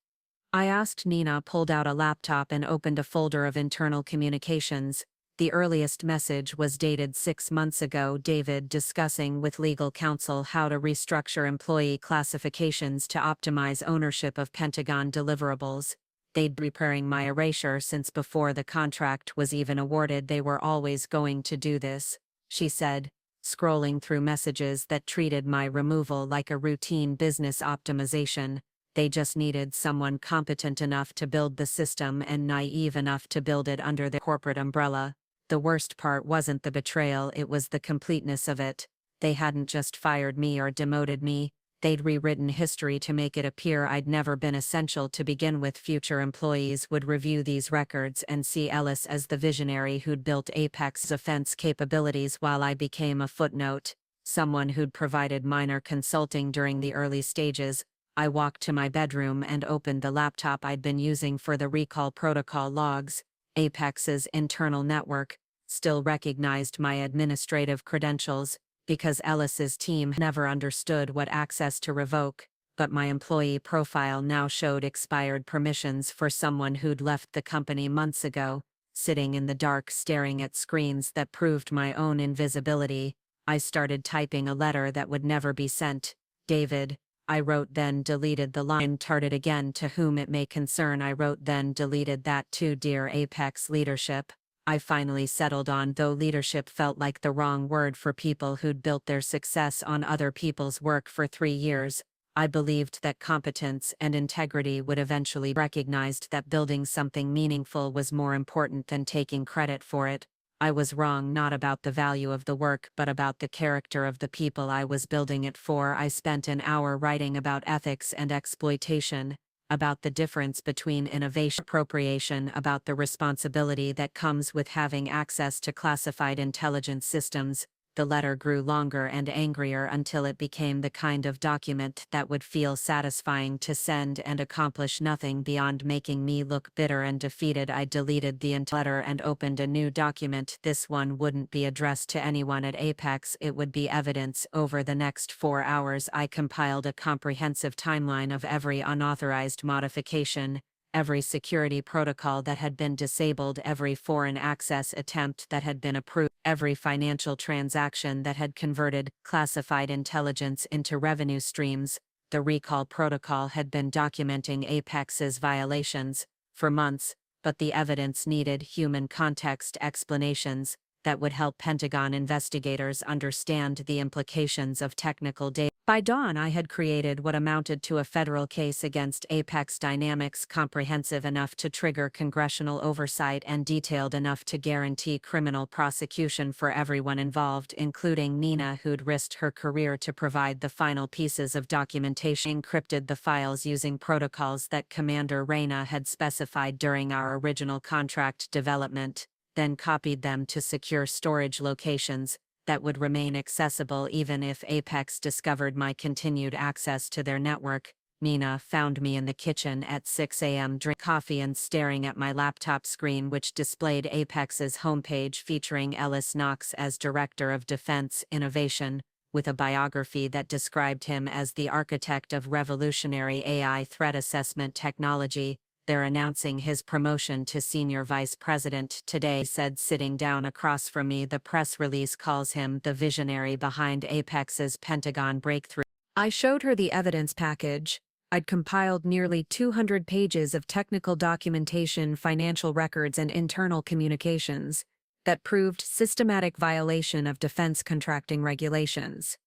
I asked. Nina pulled out a laptop and opened a folder of internal communications. The earliest message was dated 6 months ago. David discussing with legal counsel how to restructure employee classifications to optimize ownership of Pentagon deliverables. They'd been preparing my erasure since before the contract was even awarded. They were always going to do this, she said, scrolling through messages that treated my removal like a routine business optimization. They just needed someone competent enough to build the system and naive enough to build it under their corporate umbrella. The worst part wasn't the betrayal, it was the completeness of it. They hadn't just fired me or demoted me, they'd rewritten history to make it appear I'd never been essential to begin with. Future employees would review these records and see Ellis as the visionary who'd built Apex's offense capabilities while I became a footnote, someone who'd provided minor consulting during the early stages. I walked to my bedroom and opened the laptop I'd been using for the recall protocol logs. Apex's internal network still recognized my administrative credentials because Ellis's team never understood what access to revoke, but my employee profile now showed expired permissions for someone who'd left the company months ago. Sitting in the dark staring at screens that proved my own invisibility, I started typing a letter that would never be sent. David, I wrote, then deleted the line. Started again. To whom it may concern. I wrote, then deleted that too. Dear Apex leadership, I finally settled on, though leadership felt like the wrong word for people who'd built their success on other people's work for 3 years. I believed that competence and integrity would eventually recognized that building something meaningful was more important than taking credit for it. I was wrong, not about the value of the work but about the character of the people I was building it for. I spent an hour writing about ethics and exploitation, about the difference between innovation and appropriation, about the responsibility that comes with having access to classified intelligence systems. The letter grew longer and angrier until it became the kind of document that would feel satisfying to send and accomplish nothing beyond making me look bitter and defeated. I deleted the entire letter and opened a new document. This one wouldn't be addressed to anyone at Apex, it would be evidence. Over the next 4 hours I compiled a comprehensive timeline of every unauthorized modification, every security protocol that had been disabled, every foreign access attempt that had been approved, every financial transaction that had converted classified intelligence into revenue streams. The recall protocol had been documenting Apex's violations for months, but the evidence needed human context explanations that would help Pentagon investigators understand the implications of technical data. By dawn I had created what amounted to a federal case against Apex Dynamics, comprehensive enough to trigger congressional oversight and detailed enough to guarantee criminal prosecution for everyone involved, including Nina, who'd risked her career to provide the final pieces of documentation. Encrypted the files using protocols that Commander Reyna had specified during our original contract development, then copied them to secure storage locations that would remain accessible even if Apex discovered my continued access to their network. Nina found me in the kitchen at 6 a.m. drinking coffee and staring at my laptop screen, which displayed Apex's homepage featuring Ellis Knox as Director of Defense Innovation, with a biography that described him as the architect of revolutionary AI threat assessment technology. They're announcing his promotion to Senior Vice President today, said, sitting down across from me. The press release calls him the visionary behind Apex's Pentagon breakthrough. I showed her the evidence package. I'd compiled nearly 200 pages of technical documentation, financial records, and internal communications that proved systematic violation of defense contracting regulations.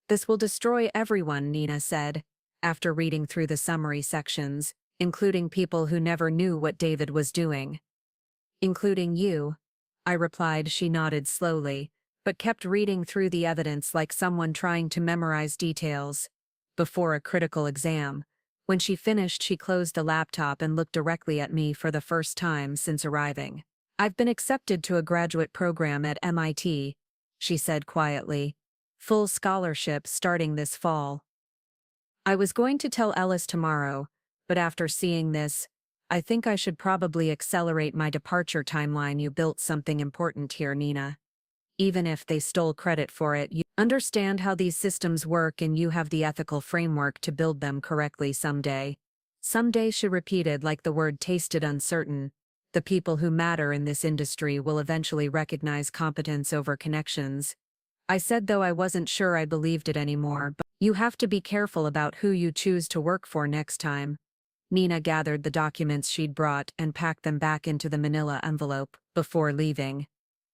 This will destroy everyone, Nina said, after reading through the summary sections, including people who never knew what David was doing. Including you, I replied. She nodded slowly, but kept reading through the evidence like someone trying to memorize details before a critical exam. When she finished, she closed the laptop and looked directly at me for the first time since arriving. I've been accepted to a graduate program at MIT, she said quietly. Full scholarship starting this fall. I was going to tell Ellis tomorrow, but after seeing this, I think I should probably accelerate my departure timeline. You built something important here, Nina. Even if they stole credit for it, you understand how these systems work and you have the ethical framework to build them correctly someday. Someday, she repeated like the word tasted uncertain. The people who matter in this industry will eventually recognize competence over connections. I said, though I wasn't sure I believed it anymore, but you have to be careful about who you choose to work for next time. Nina gathered the documents she'd brought and packed them back into the manila envelope before leaving.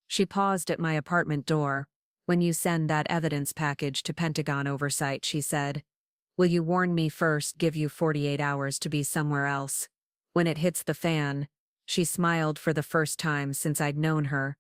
She paused at my apartment door. When you send that evidence package to Pentagon oversight, she said, will you warn me first, give you 48 hours to be somewhere else? When it hits the fan, she smiled for the first time since I'd known her.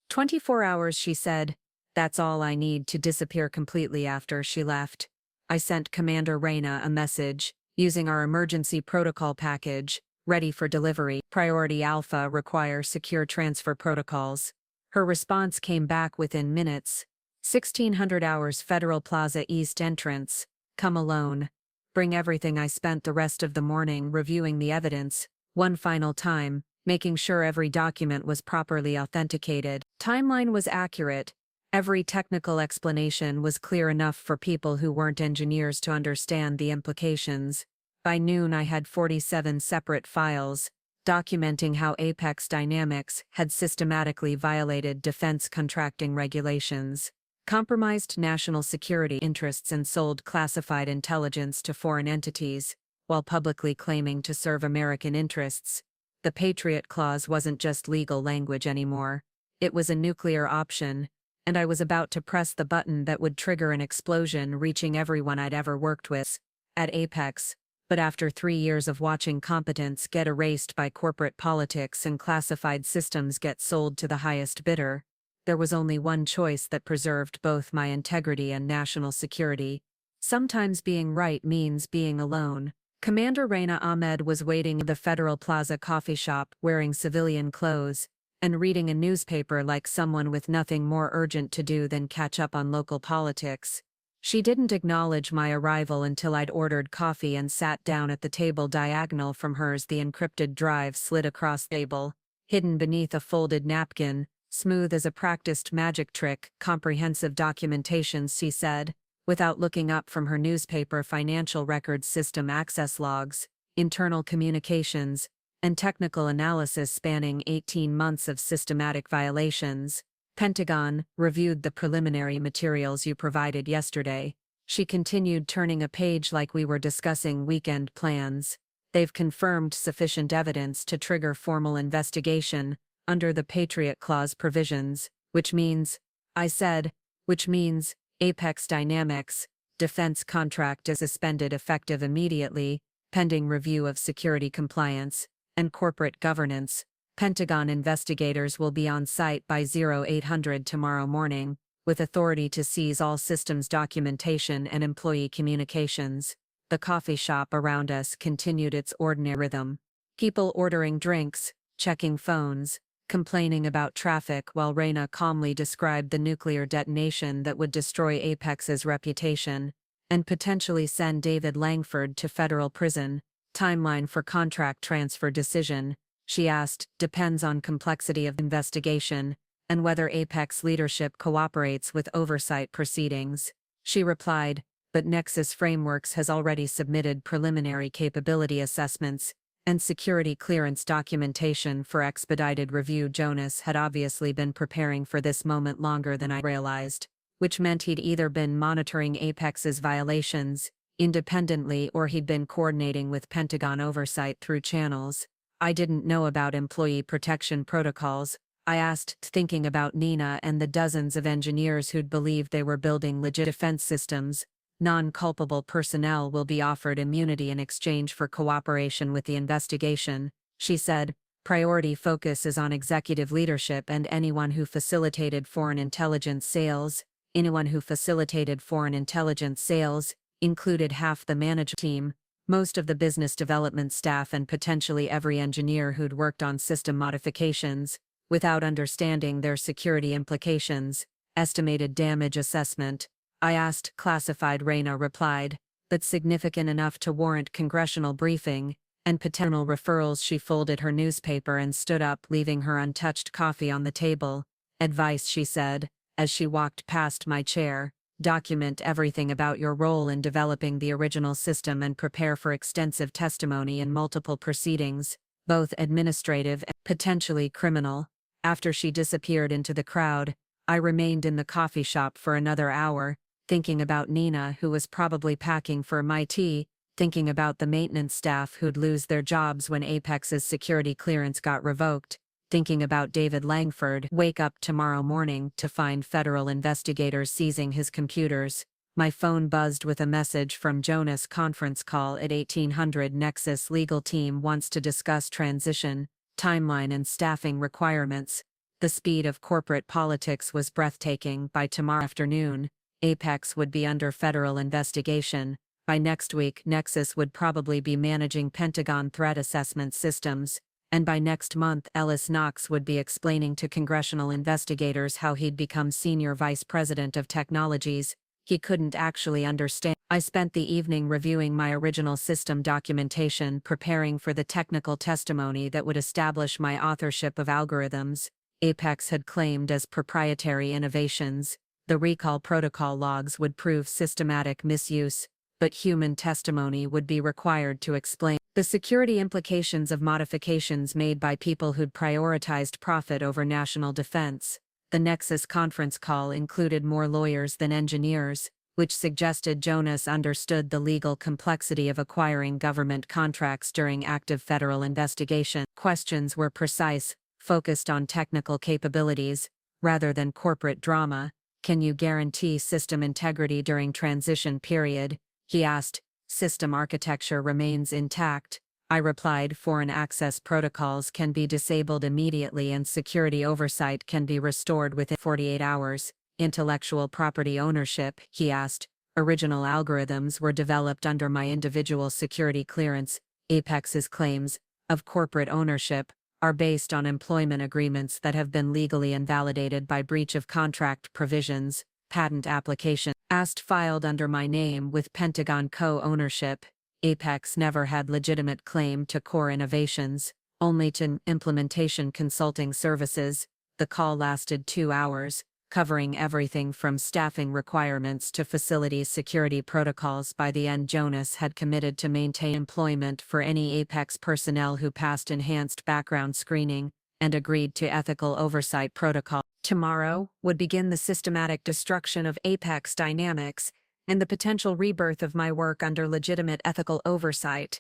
24 hours, she said. That's all I need to disappear completely. After she left, I sent Commander Reyna a message, using our emergency protocol package, ready for delivery. Priority Alpha require secure transfer protocols. Her response came back within minutes. 1600 hours, Federal Plaza East entrance. Come alone. Bring everything. I spent the rest of the morning reviewing the evidence, one final time, making sure every document was properly authenticated. Timeline was accurate. Every technical explanation was clear enough for people who weren't engineers to understand the implications. By noon, I had 47 separate files, documenting how Apex Dynamics had systematically violated defense contracting regulations, compromised national security interests, and sold classified intelligence to foreign entities, while publicly claiming to serve American interests. The Patriot Clause wasn't just legal language anymore. It was a nuclear option, and I was about to press the button that would trigger an explosion, reaching everyone I'd ever worked with at Apex. But after 3 years of watching competence get erased by corporate politics and classified systems get sold to the highest bidder, there was only one choice that preserved both my integrity and national security. Sometimes being right means being alone. Commander Reyna Ahmed was waiting at the Federal Plaza coffee shop, wearing civilian clothes, and reading a newspaper like someone with nothing more urgent to do than catch up on local politics. She didn't acknowledge my arrival until I'd ordered coffee and sat down at the table diagonal from hers. The encrypted drive slid across the table, hidden beneath a folded napkin, smooth as a practiced magic trick. Comprehensive documentation, she said, without looking up from her newspaper. Financial records, system access logs, internal communications, and technical analysis spanning 18 months of systematic violations. Pentagon reviewed the preliminary materials you provided yesterday. She continued, turning a page like we were discussing weekend plans. They've confirmed sufficient evidence to trigger formal investigation under the Patriot Clause provisions, which means, I said, which means Apex Dynamics defense contract is suspended effective immediately, pending review of security compliance and corporate governance. Pentagon investigators will be on site by 0800 tomorrow morning, with authority to seize all systems documentation and employee communications. The coffee shop around us continued its ordinary rhythm. People ordering drinks, checking phones, complaining about traffic, while Reyna calmly described the nuclear detonation that would destroy Apex's reputation and potentially send David Langford to federal prison. Timeline for contract transfer decision, she asked, depends on complexity of investigation and whether Apex leadership cooperates with oversight proceedings. She replied, but Nexus Frameworks has already submitted preliminary capability assessments and security clearance documentation for expedited review. Jonas had obviously been preparing for this moment longer than I realized, which meant he'd either been monitoring Apex's violations independently or he'd been coordinating with Pentagon oversight through channels I didn't know about. Employee protection protocols, I asked, thinking about Nina and the dozens of engineers who'd believed they were building legit defense systems. Non-culpable personnel will be offered immunity in exchange for cooperation with the investigation, she said. Priority focus is on executive leadership and anyone who facilitated foreign intelligence sales. Anyone who facilitated foreign intelligence sales included half the management team, most of the business development staff, and potentially every engineer who'd worked on system modifications without understanding their security implications. Estimated damage assessment, I asked. Classified, Reyna replied, but significant enough to warrant congressional briefing and potential referrals. She folded her newspaper and stood up, leaving her untouched coffee on the table. Advice, she said, as she walked past my chair. Document everything about your role in developing the original system and prepare for extensive testimony in multiple proceedings, both administrative and potentially criminal. After she disappeared into the crowd, I remained in the coffee shop for another hour, thinking about Nina, who was probably packing for my tea, thinking about the maintenance staff who'd lose their jobs when Apex's security clearance got revoked, thinking about David Langford, wake up tomorrow morning to find federal investigators seizing his computers. My phone buzzed with a message from Jonas. Conference call at 1800. Nexus legal team wants to discuss transition, timeline and staffing requirements. The speed of corporate politics was breathtaking. By tomorrow afternoon, Apex would be under federal investigation. By next week, Nexus would probably be managing Pentagon threat assessment systems. And by next month, Ellis Knox would be explaining to congressional investigators how he'd become senior vice president of technologies. He couldn't actually understand. I spent the evening reviewing my original system documentation, preparing for the technical testimony that would establish my authorship of algorithms Apex had claimed as proprietary innovations. The recall protocol logs would prove systematic misuse, but human testimony would be required to explain the security implications of modifications made by people who'd prioritized profit over national defense. The Nexus conference call included more lawyers than engineers, which suggested Jonas understood the legal complexity of acquiring government contracts during active federal investigation. Questions were precise, focused on technical capabilities, rather than corporate drama. Can you guarantee system integrity during transition period? He asked. System architecture remains intact. I replied. Foreign access protocols can be disabled immediately and security oversight can be restored within 48 hours. Intellectual property ownership, he asked. Original algorithms were developed under my individual security clearance. Apex's claims of corporate ownership are based on employment agreements that have been legally invalidated by breach of contract provisions. Patent application filed under my name with Pentagon co-ownership. Apex never had legitimate claim to core innovations, only to implementation consulting services. The call lasted 2 hours, covering everything from staffing requirements to facility security protocols. By the end, Jonas had committed to maintain employment for any Apex personnel who passed enhanced background screening, and agreed to ethical oversight protocol. Tomorrow would begin the systematic destruction of Apex Dynamics and the potential rebirth of my work under legitimate ethical oversight.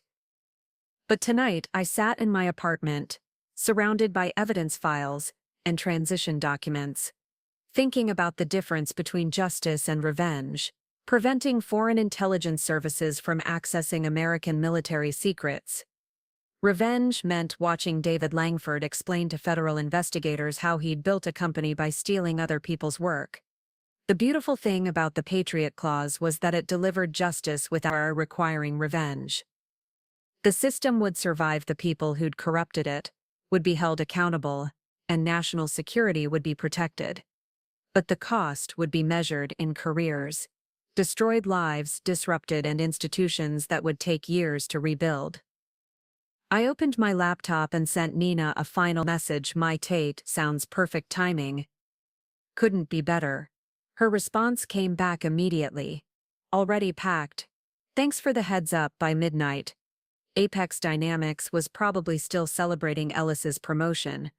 But tonight I sat in my apartment, surrounded by evidence files and transition documents, thinking about the difference between justice and revenge, preventing foreign intelligence services from accessing American military secrets. Revenge meant watching David Langford explain to federal investigators how he'd built a company by stealing other people's work. The beautiful thing about the Patriot Clause was that it delivered justice without requiring revenge. The system would survive, the people who'd corrupted it would be held accountable, and national security would be protected. But the cost would be measured in careers, destroyed lives, disrupted and institutions that would take years to rebuild. I opened my laptop and sent Nina a final message. My Tate, sounds perfect timing. Couldn't be better. Her response came back immediately. Already packed. Thanks for the heads up. By midnight, Apex Dynamics was probably still celebrating Ellis's promotion,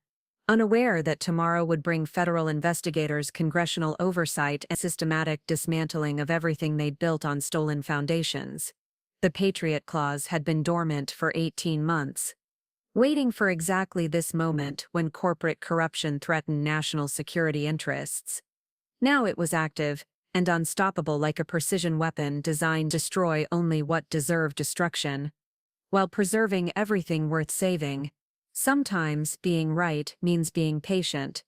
unaware that tomorrow would bring federal investigators congressional oversight and systematic dismantling of everything they'd built on stolen foundations. The Patriot Clause had been dormant for 18 months, waiting for exactly this moment when corporate corruption threatened national security interests. Now it was active and unstoppable, like a precision weapon designed to destroy only what deserved destruction, while preserving everything worth saving. Sometimes being right means being patient.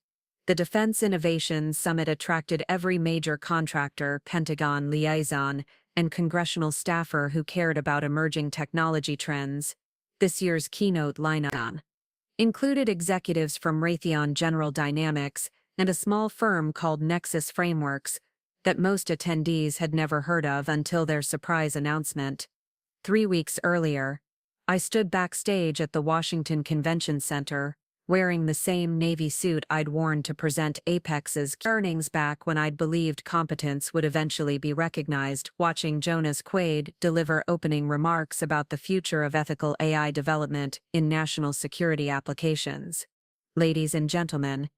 The Defense Innovation Summit attracted every major contractor, Pentagon liaison, and congressional staffer who cared about emerging technology trends. This year's keynote lineup included executives from Raytheon General Dynamics and a small firm called Nexus Frameworks, that most attendees had never heard of until their surprise announcement. 3 weeks earlier, I stood backstage at the Washington Convention Center, wearing the same navy suit I'd worn to present Apex's earnings back when I'd believed competence would eventually be recognized, watching Jonas Quaid deliver opening remarks about the future of ethical AI development in national security applications. "Ladies and gentlemen,"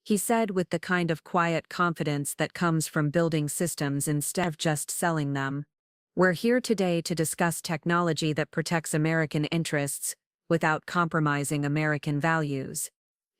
he said with the kind of quiet confidence that comes from building systems instead of just selling them, "we're here today to discuss technology that protects American interests without compromising American values."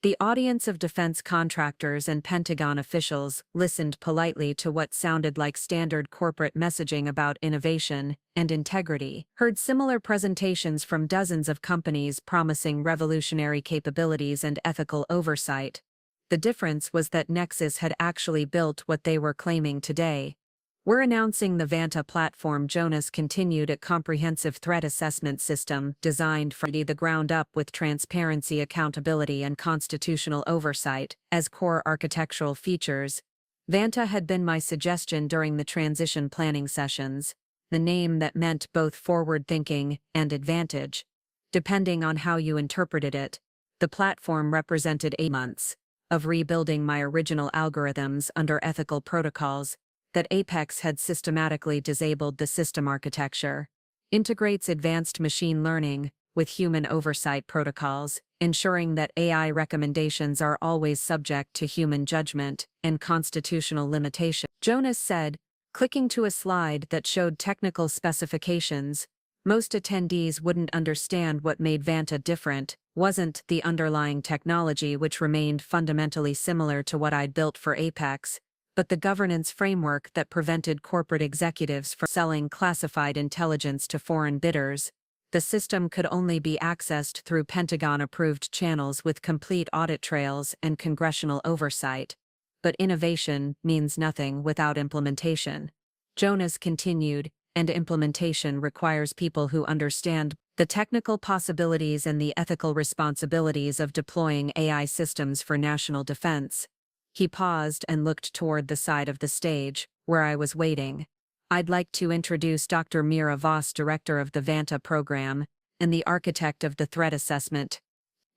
The audience of defense contractors and Pentagon officials listened politely to what sounded like standard corporate messaging about innovation and integrity, heard similar presentations from dozens of companies promising revolutionary capabilities and ethical oversight. The difference was that Nexus had actually built what they were claiming today. "We're announcing the Vanta platform," Jonas continued, "a comprehensive threat assessment system designed from the ground up with transparency, accountability, and constitutional oversight as core architectural features." Vanta had been my suggestion during the transition planning sessions, the name that meant both forward-thinking and advantage. Depending on how you interpreted it, the platform represented 8 months of rebuilding my original algorithms under ethical protocols that Apex had systematically disabled. The system architecture integrates advanced machine learning with human oversight protocols, ensuring that AI recommendations are always subject to human judgment and constitutional limitation, Jonas said, clicking to a slide that showed technical specifications. Most attendees wouldn't understand what made Vanta different. Wasn't the underlying technology, which remained fundamentally similar to what I'd built for Apex, but the governance framework that prevented corporate executives from selling classified intelligence to foreign bidders. The system could only be accessed through Pentagon-approved channels with complete audit trails and congressional oversight. But innovation means nothing without implementation. Jonas continued, and implementation requires people who understand the technical possibilities and the ethical responsibilities of deploying AI systems for national defense. He paused and looked toward the side of the stage, where I was waiting. "I'd like to introduce Dr. Mira Voss, director of the Vanta program, and the architect of the threat assessment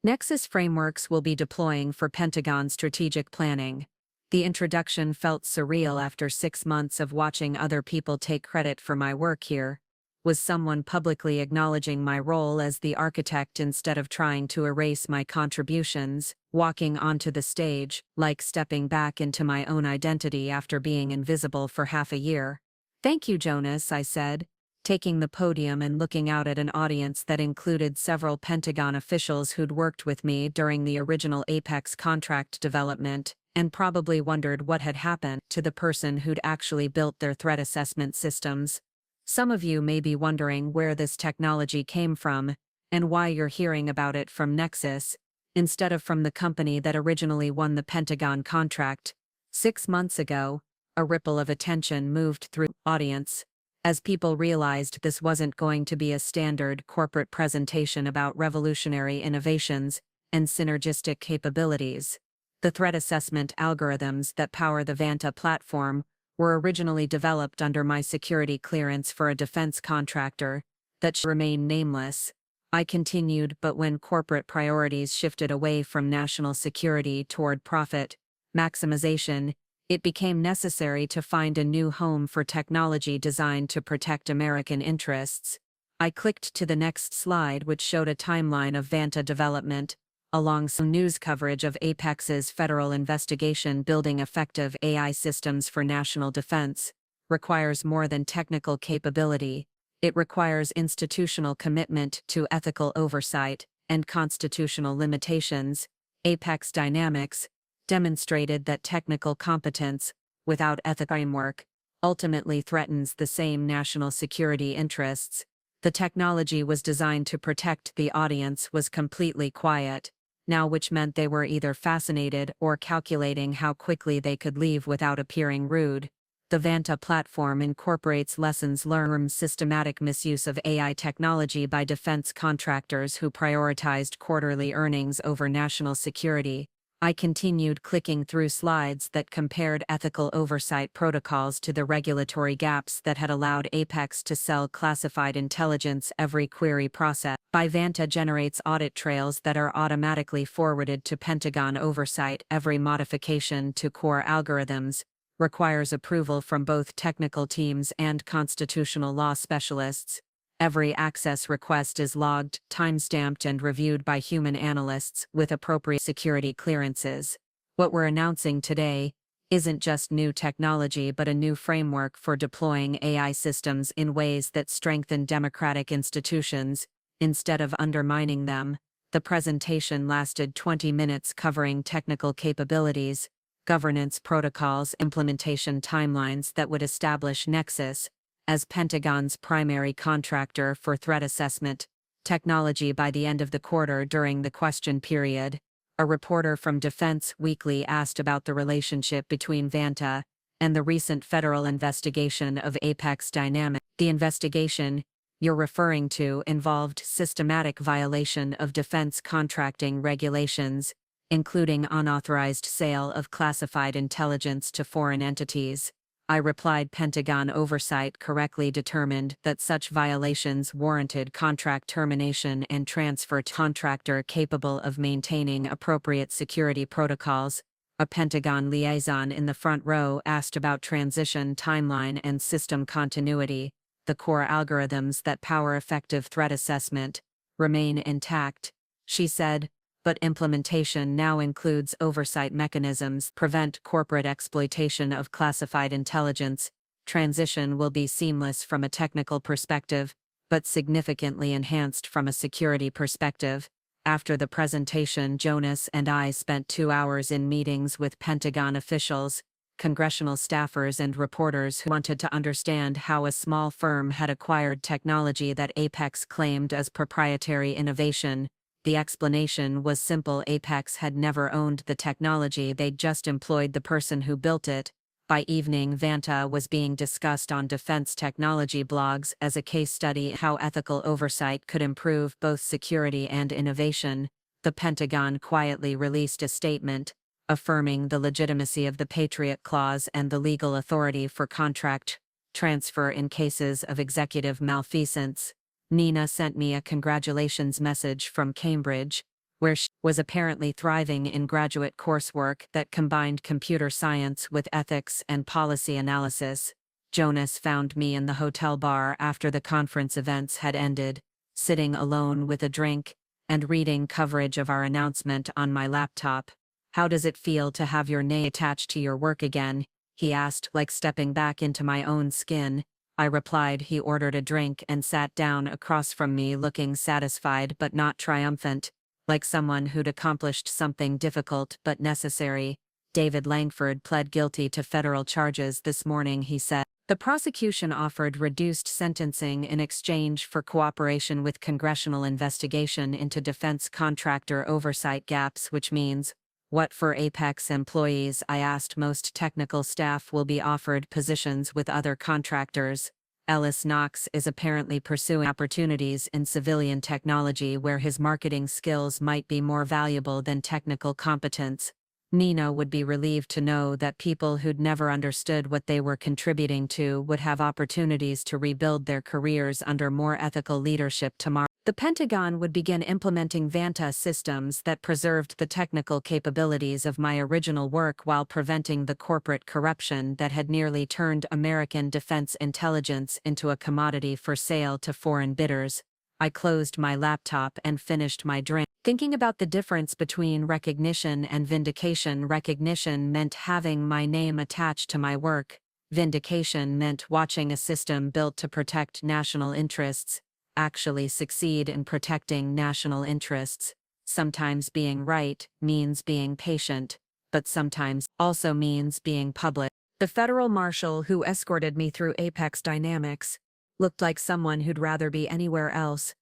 Nexus frameworks we'll be deploying for Pentagon strategic planning." The introduction felt surreal after 6 months of watching other people take credit for my work here. Was someone publicly acknowledging my role as the architect instead of trying to erase my contributions, walking onto the stage, like stepping back into my own identity after being invisible for half a year? "Thank you, Jonas," I said, taking the podium and looking out at an audience that included several Pentagon officials who'd worked with me during the original Apex contract development, and probably wondered what had happened to the person who'd actually built their threat assessment systems. "Some of you may be wondering where this technology came from, and why you're hearing about it from Nexus, instead of from the company that originally won the Pentagon contract. 6 months ago, a ripple of attention moved through the audience, as people realized this wasn't going to be a standard corporate presentation about revolutionary innovations and synergistic capabilities. The threat assessment algorithms that power the Vanta platform were originally developed under my security clearance for a defense contractor that should remain nameless." I continued, "But when corporate priorities shifted away from national security toward profit maximization, it became necessary to find a new home for technology designed to protect American interests." I clicked to the next slide, which showed a timeline of Vanta development, along some news coverage of Apex's federal investigation. "Building effective AI systems for national defense requires more than technical capability. It requires institutional commitment to ethical oversight and constitutional limitations." Apex Dynamics demonstrated that technical competence, without ethical framework, ultimately threatens the same national security interests. The technology was designed to protect. The audience was completely quiet now, which meant they were either fascinated or calculating how quickly they could leave without appearing rude. The Vanta platform incorporates lessons learned from systematic misuse of AI technology by defense contractors who prioritized quarterly earnings over national security. I continued clicking through slides that compared ethical oversight protocols to the regulatory gaps that had allowed Apex to sell classified intelligence. Every query process by Vanta generates audit trails that are automatically forwarded to Pentagon oversight. Every modification to core algorithms requires approval from both technical teams and constitutional law specialists. Every access request is logged, timestamped, and reviewed by human analysts with appropriate security clearances. What we're announcing today isn't just new technology but a new framework for deploying AI systems in ways that strengthen democratic institutions instead of undermining them. The presentation lasted 20 minutes, covering technical capabilities, governance protocols, implementation timelines that would establish Nexus as Pentagon's primary contractor for threat assessment technology by the end of the quarter. During the question period, a reporter from Defense Weekly asked about the relationship between Vanta and the recent federal investigation of Apex Dynamics. The investigation you're referring to involved systematic violation of defense contracting regulations, including unauthorized sale of classified intelligence to foreign entities. I replied. Pentagon oversight correctly determined that such violations warranted contract termination and transfer to contractor capable of maintaining appropriate security protocols. A Pentagon liaison in the front row asked about transition timeline and system continuity. The core algorithms that power effective threat assessment remain intact, she said, but implementation now includes oversight mechanisms prevent corporate exploitation of classified intelligence. Transition will be seamless from a technical perspective, but significantly enhanced from a security perspective. After the presentation, Jonas and I spent 2 hours in meetings with Pentagon officials, congressional staffers, and reporters who wanted to understand how a small firm had acquired technology that Apex claimed as proprietary innovation. The explanation was simple: Apex had never owned the technology, they'd just employed the person who built it. By evening, Vanta was being discussed on defense technology blogs as a case study how ethical oversight could improve both security and innovation. The Pentagon quietly released a statement affirming the legitimacy of the Patriot Clause and the legal authority for contract transfer in cases of executive malfeasance. Nina sent me a congratulations message from Cambridge, where she was apparently thriving in graduate coursework that combined computer science with ethics and policy analysis. Jonas found me in the hotel bar after the conference events had ended, sitting alone with a drink and reading coverage of our announcement on my laptop. "How does it feel to have your name attached to your work again?" he asked, like stepping back into my own skin. I replied. He ordered a drink and sat down across from me, looking satisfied but not triumphant, like someone who'd accomplished something difficult but necessary. "David Langford pled guilty to federal charges this morning," he said. "The prosecution offered reduced sentencing in exchange for cooperation with congressional investigation into defense contractor oversight gaps, which means what for Apex employees?" I asked. "Most technical staff will be offered positions with other contractors. Ellis Knox is apparently pursuing opportunities in civilian technology where his marketing skills might be more valuable than technical competence." Nina would be relieved to know that people who'd never understood what they were contributing to would have opportunities to rebuild their careers under more ethical leadership tomorrow. The Pentagon would begin implementing Vanta systems that preserved the technical capabilities of my original work while preventing the corporate corruption that had nearly turned American defense intelligence into a commodity for sale to foreign bidders. I closed my laptop and finished my drink, thinking about the difference between recognition and vindication. Recognition meant having my name attached to my work. Vindication meant watching a system built to protect national interests actually succeed in protecting national interests. Sometimes being right means being patient, but sometimes also means being public. The federal marshal who escorted me through Apex Dynamics looked like someone who'd rather be anywhere else.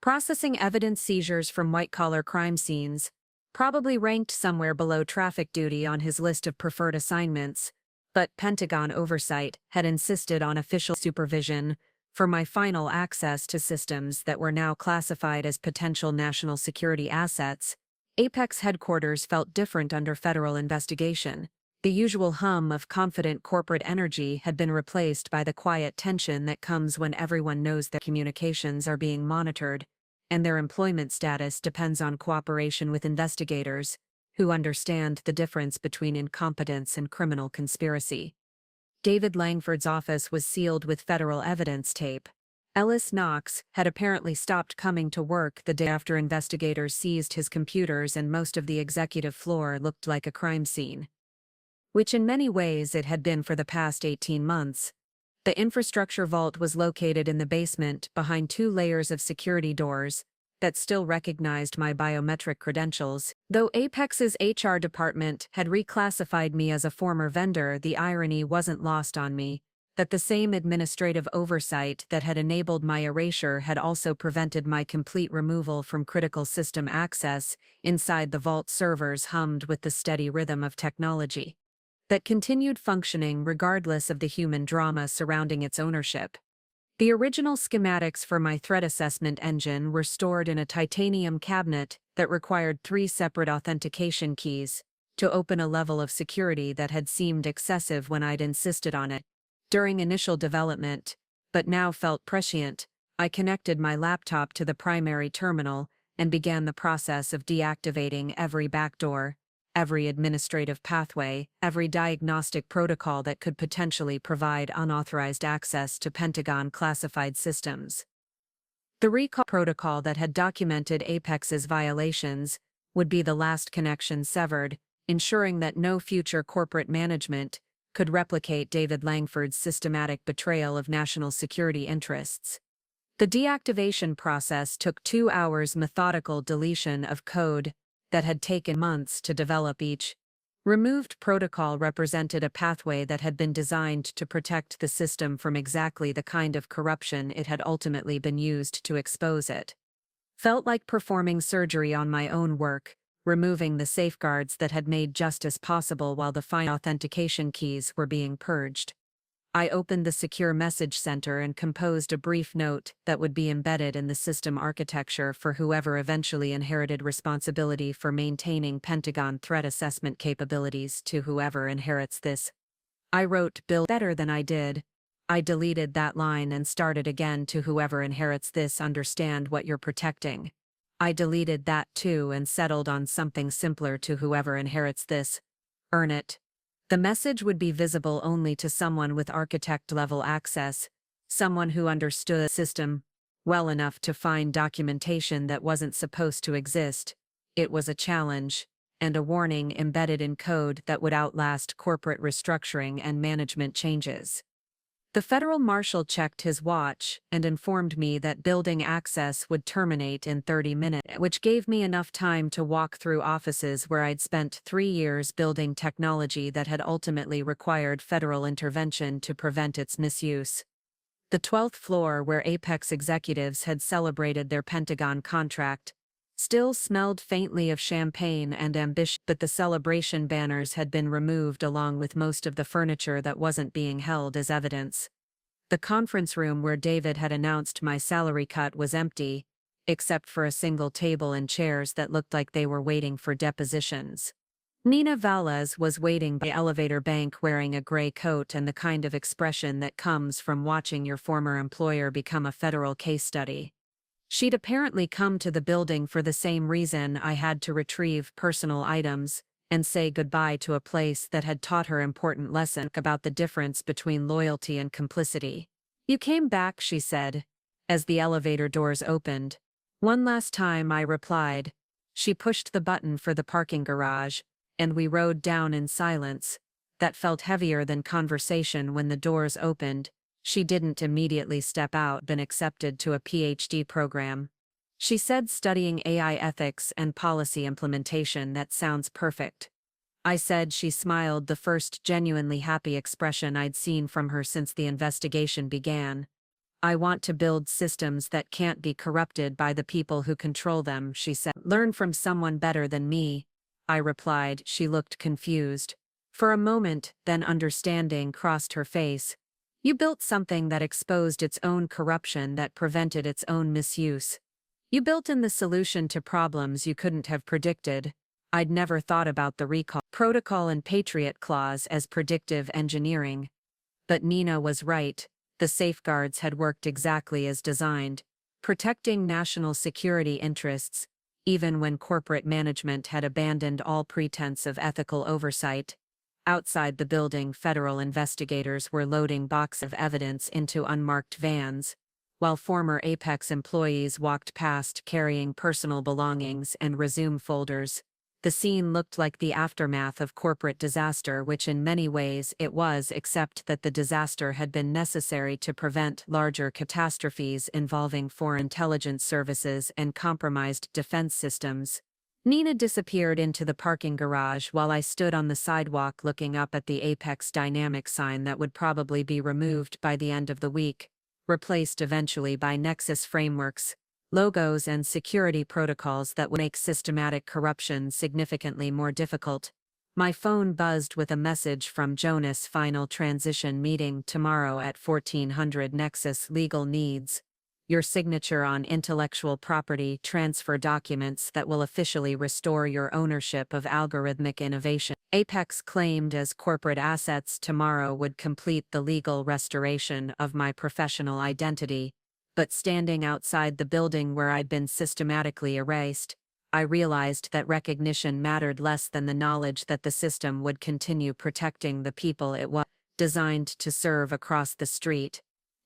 Processing evidence seizures from white-collar crime scenes, probably ranked somewhere below traffic duty on his list of preferred assignments, but Pentagon oversight had insisted on official supervision for my final access to systems that were now classified as potential national security assets. Apex headquarters felt different under federal investigation. The usual hum of confident corporate energy had been replaced by the quiet tension that comes when everyone knows their communications are being monitored, and their employment status depends on cooperation with investigators, who understand the difference between incompetence and criminal conspiracy. David Langford's office was sealed with federal evidence tape. Ellis Knox had apparently stopped coming to work the day after investigators seized his computers, and most of the executive floor looked like a crime scene, which in many ways it had been for the past 18 months. The infrastructure vault was located in the basement behind 2 layers of security doors that still recognized my biometric credentials. Though Apex's HR department had reclassified me as a former vendor, the irony wasn't lost on me that the same administrative oversight that had enabled my erasure had also prevented my complete removal from critical system access. Inside the vault, servers hummed with the steady rhythm of technology that continued functioning regardless of the human drama surrounding its ownership. The original schematics for my threat assessment engine were stored in a titanium cabinet that required 3 separate authentication keys to open a level of security that had seemed excessive when I'd insisted on it during initial development, but now felt prescient. I connected my laptop to the primary terminal and began the process of deactivating every backdoor, every administrative pathway, every diagnostic protocol that could potentially provide unauthorized access to Pentagon classified systems. The recall protocol that had documented Apex's violations would be the last connection severed, ensuring that no future corporate management could replicate David Langford's systematic betrayal of national security interests. The deactivation process took 2 hours methodical deletion of code that had taken months to develop. Each removed protocol represented a pathway that had been designed to protect the system from exactly the kind of corruption it had ultimately been used to expose it. Felt like performing surgery on my own work, removing the safeguards that had made justice possible while the final authentication keys were being purged. I opened the secure message center and composed a brief note that would be embedded in the system architecture for whoever eventually inherited responsibility for maintaining Pentagon threat assessment capabilities. To whoever inherits this, I wrote, "Build better than I did." I deleted that line and started again. "To whoever inherits this, understand what you're protecting." I deleted that too and settled on something simpler. "To whoever inherits this, earn it." The message would be visible only to someone with architect-level access, someone who understood the system well enough to find documentation that wasn't supposed to exist. It was a challenge, and a warning embedded in code that would outlast corporate restructuring and management changes. The federal marshal checked his watch and informed me that building access would terminate in 30 minutes, which gave me enough time to walk through offices where I'd spent 3 years building technology that had ultimately required federal intervention to prevent its misuse. The 12th floor, where Apex executives had celebrated their Pentagon contract, still smelled faintly of champagne and ambition, but the celebration banners had been removed along with most of the furniture that wasn't being held as evidence. The conference room where David had announced my salary cut was empty, except for a single table and chairs that looked like they were waiting for depositions. Nina Valles was waiting by the elevator bank wearing a gray coat and the kind of expression that comes from watching your former employer become a federal case study. She'd apparently come to the building for the same reason I had to retrieve personal items and say goodbye to a place that had taught her important lesson about the difference between loyalty and complicity. "You came back," she said, as the elevator doors opened. "One last time," I replied. She pushed the button for the parking garage, and we rode down in silence. That felt heavier than conversation. When the doors opened, she didn't immediately step out. "Been accepted to a PhD program," she said, studying AI ethics and policy implementation. "That sounds perfect," I said. She smiled, the first genuinely happy expression I'd seen from her since the investigation began. "I want to build systems that can't be corrupted by the people who control them," she said. "Learn from someone better than me," I replied. She looked confused for a moment, then understanding crossed her face. "You built something that exposed its own corruption, that prevented its own misuse. You built in the solution to problems you couldn't have predicted. I'd never thought about the recall protocol and Patriot clause as predictive engineering. But Nina was right. The safeguards had worked exactly as designed, protecting national security interests, even when corporate management had abandoned all pretense of ethical oversight. Outside the building, federal investigators were loading boxes of evidence into unmarked vans, while former Apex employees walked past carrying personal belongings and resume folders. The scene looked like the aftermath of corporate disaster, which in many ways it was, except that the disaster had been necessary to prevent larger catastrophes involving foreign intelligence services and compromised defense systems. Nina disappeared into the parking garage while I stood on the sidewalk looking up at the Apex Dynamics sign that would probably be removed by the end of the week, replaced eventually by Nexus frameworks, logos and security protocols that would make systematic corruption significantly more difficult. My phone buzzed with a message from Jonas. Final transition meeting tomorrow at 1400. Nexus legal needs your signature on intellectual property transfer documents that will officially restore your ownership of algorithmic innovation. Apex claimed as corporate assets tomorrow would complete the legal restoration of my professional identity. But standing outside the building where I'd been systematically erased, I realized that recognition mattered less than the knowledge that the system would continue protecting the people it was designed to serve across the street.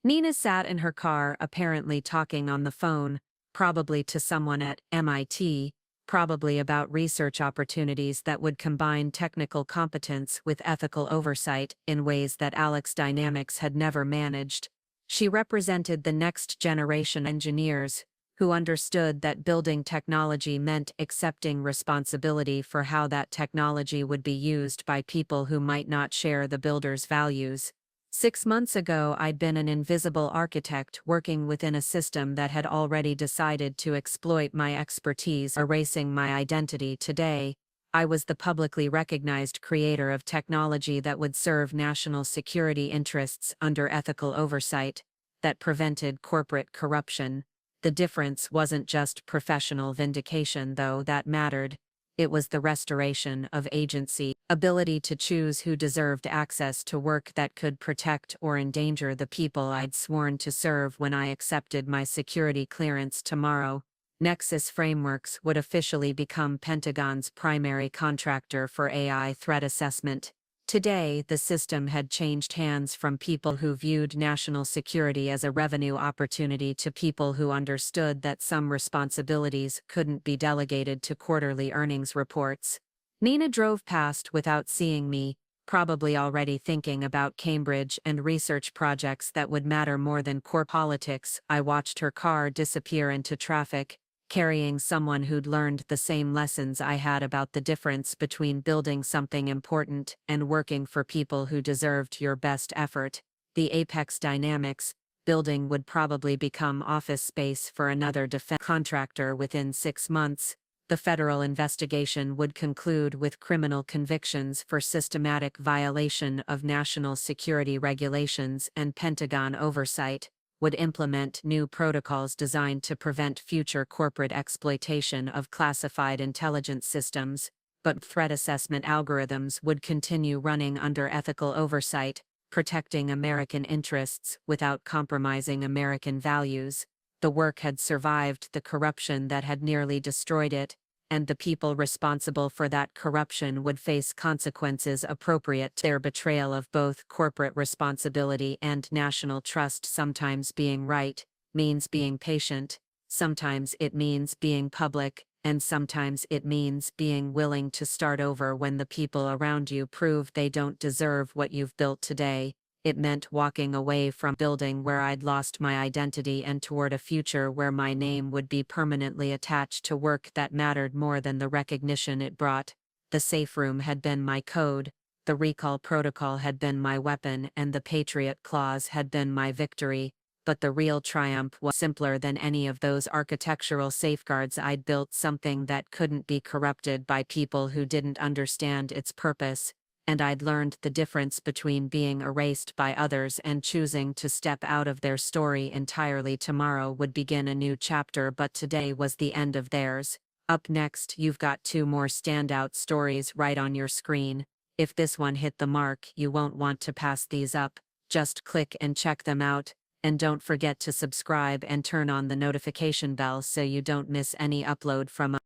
Nina sat in her car, apparently talking on the phone, probably to someone at MIT, probably about research opportunities that would combine technical competence with ethical oversight in ways that Alex Dynamics had never managed. She represented the next generation engineers who understood that building technology meant accepting responsibility for how that technology would be used by people who might not share the builder's values. 6 months ago, I'd been an invisible architect working within a system that had already decided to exploit my expertise, erasing my identity. Today, I was the publicly recognized creator of technology that would serve national security interests under ethical oversight, that prevented corporate corruption. The difference wasn't just professional vindication, though that mattered. It was the restoration of agency, ability to choose who deserved access to work that could protect or endanger the people I'd sworn to serve when I accepted my security clearance tomorrow. Nexus Frameworks would officially become Pentagon's primary contractor for AI threat assessment. Today, the system had changed hands from people who viewed national security as a revenue opportunity to people who understood that some responsibilities couldn't be delegated to quarterly earnings reports. Nina drove past without seeing me, probably already thinking about Cambridge and research projects that would matter more than core politics. I watched her car disappear into traffic, carrying someone who'd learned the same lessons I had about the difference between building something important and working for people who deserved your best effort. The Apex Dynamics building would probably become office space for another defense contractor within 6 months. The federal investigation would conclude with criminal convictions for systematic violation of national security regulations, and Pentagon oversight would implement new protocols designed to prevent future corporate exploitation of classified intelligence systems, but threat assessment algorithms would continue running under ethical oversight, protecting American interests without compromising American values. The work had survived the corruption that had nearly destroyed it, and the people responsible for that corruption would face consequences appropriate to their betrayal of both corporate responsibility and national trust. Sometimes being right means being patient, sometimes it means being public, and sometimes it means being willing to start over when the people around you prove they don't deserve what you've built today. It meant walking away from a building where I'd lost my identity and toward a future where my name would be permanently attached to work that mattered more than the recognition it brought. The safe room had been my code, the recall protocol had been my weapon, and the Patriot clause had been my victory. But the real triumph was simpler than any of those architectural safeguards. I'd built something that couldn't be corrupted by people who didn't understand its purpose, and I'd learned the difference between being erased by others and choosing to step out of their story entirely. Tomorrow would begin a new chapter, but today was the end of theirs. Up next, you've got two more standout stories right on your screen. If this one hit the mark, you won't want to pass these up. Just click and check them out, and don't forget to subscribe and turn on the notification bell so you don't miss any upload from us.